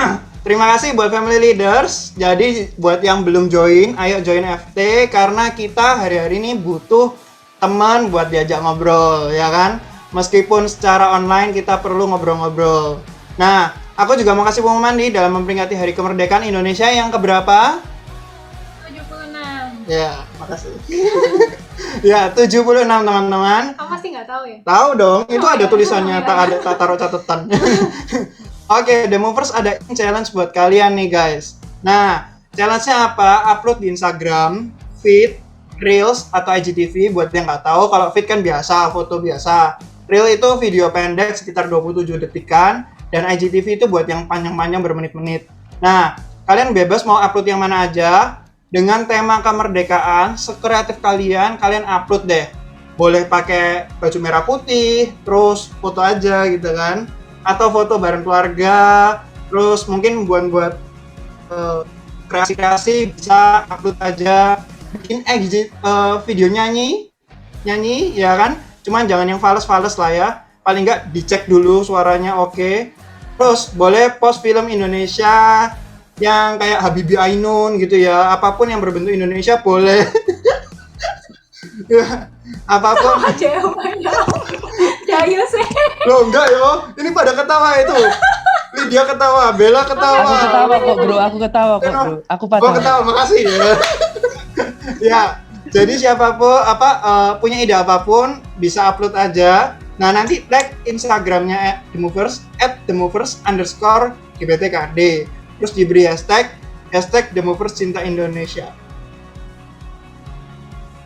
Terima kasih buat family leaders. Jadi buat yang belum join, ayo join FT karena kita hari-hari ini butuh teman buat diajak ngobrol, ya kan? Meskipun secara online kita perlu ngobrol-ngobrol. Nah, aku juga mau kasih pengumuman nih dalam memperingati Hari Kemerdekaan Indonesia yang keberapa? 76. Ya, makasih. Ya, 76 teman-teman. Kamu pasti nggak tahu ya? Tahu dong, itu ada tulisannya, tak taruh catatan. Oke, The Movers ada challenge buat kalian nih guys. Nah, challenge-nya apa? Upload di Instagram, feed, Reels, atau IGTV. Buat yang nggak tahu, kalau feed kan biasa, foto biasa. Reel itu video pendek sekitar 27 detikan, dan IGTV itu buat yang panjang-panjang bermenit-menit. Nah, kalian bebas mau upload yang mana aja, dengan tema kemerdekaan, sekreatif kalian upload deh. Boleh pakai baju merah putih, terus foto aja gitu kan. Atau foto bareng keluarga, terus mungkin buat kreasi-kreasi bisa upload aja, bikin video nyanyi ya kan, cuman jangan yang fals lah ya, paling nggak dicek dulu suaranya oke. Terus boleh post film Indonesia yang kayak Habibie Ainun gitu ya, apapun yang berbentuk Indonesia boleh. Ya, apapun. Jaya sih. Loh enggak yo, ini pada ketawa itu. Lydia ketawa, Bella ketawa. Aku ketawa kok bro. Aku patah. Oh ketawa, makasih ya. Ya, jadi siapapun punya ide apapun bisa upload aja. Nah nanti tag Instagramnya @themovers_gbtkd. Terus diberi hashtag #themovers cinta Indonesia.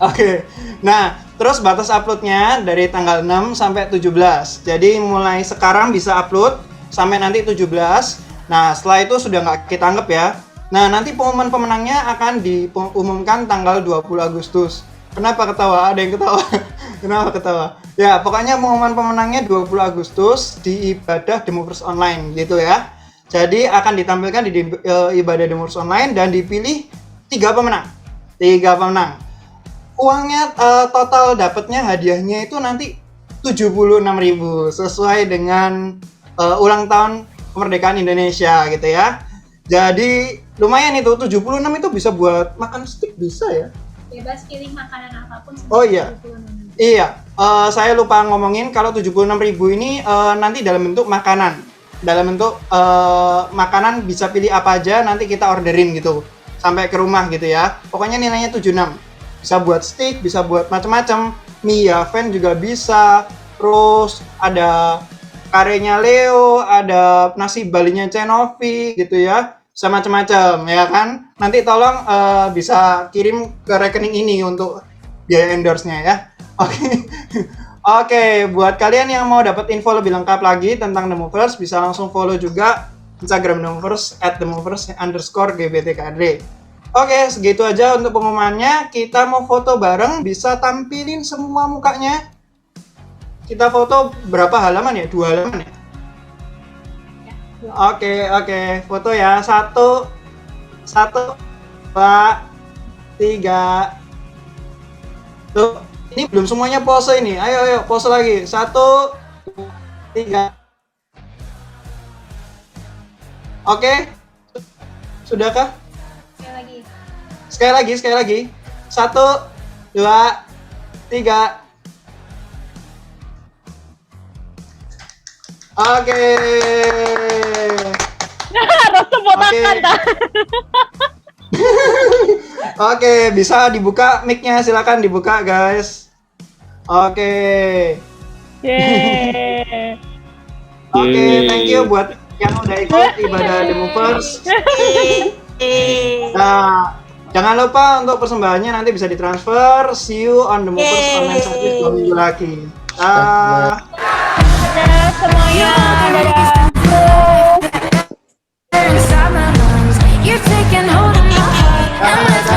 Oke, nah terus batas uploadnya dari tanggal 6 sampai 17. Jadi mulai sekarang bisa upload sampai nanti 17. Nah setelah itu sudah nggak kita anggap ya. Nah nanti pengumuman pemenangnya akan diumumkan tanggal 20 Agustus. Kenapa ketawa? Ada yang ketawa? Kenapa ketawa? Ya pokoknya pengumuman pemenangnya 20 Agustus di ibadah The Movers Online gitu ya. Jadi akan ditampilkan di ibadah The Movers Online dan dipilih 3 pemenang. Uangnya total dapatnya hadiahnya itu nanti 76.000 sesuai dengan ulang tahun kemerdekaan Indonesia gitu ya. Jadi lumayan itu 76 itu bisa buat makan steak bisa ya. Bebas pilih makanan apapun. Oh iya. Iya, saya lupa ngomongin kalau 76.000 ini nanti dalam bentuk makanan. Dalam bentuk makanan bisa pilih apa aja nanti kita orderin gitu. Sampai ke rumah gitu ya. Pokoknya nilainya 76. Bisa buat steak, bisa buat macam-macam. Mie Yaven juga bisa. Terus ada karenya Leo, ada nasi Balinya Chenovi gitu ya. Bisa macam-macam ya kan. Nanti tolong bisa kirim ke rekening ini untuk biaya endorse-nya ya. Oke. Oke, buat kalian yang mau dapat info lebih lengkap lagi tentang The Movers bisa langsung follow juga Instagram The Movers @themovers_gbtkd. Oke, segitu aja untuk pengumumannya. Kita mau foto bareng, bisa tampilin semua mukanya. kita foto berapa halaman ya? 2 halaman ya? Oke, foto ya. 1, 2, 3. Tuh, ini belum semuanya pose ini. Ayo, pose lagi. 1, 2, 3. Oke. Sudahkah? Sekali lagi. 1, 2, 3. Oke. Harus tepuk tangan dah. Oke, bisa dibuka mic-nya, silakan dibuka guys. Oke. Yeay. Oke, thank you buat yang udah ikut ibadah The Movers. Nah, jangan lupa untuk persembahannya nanti bisa ditransfer. See you on The Movers online service 2 minggu lagi. Dadah semuanya. Dadah. Dadah.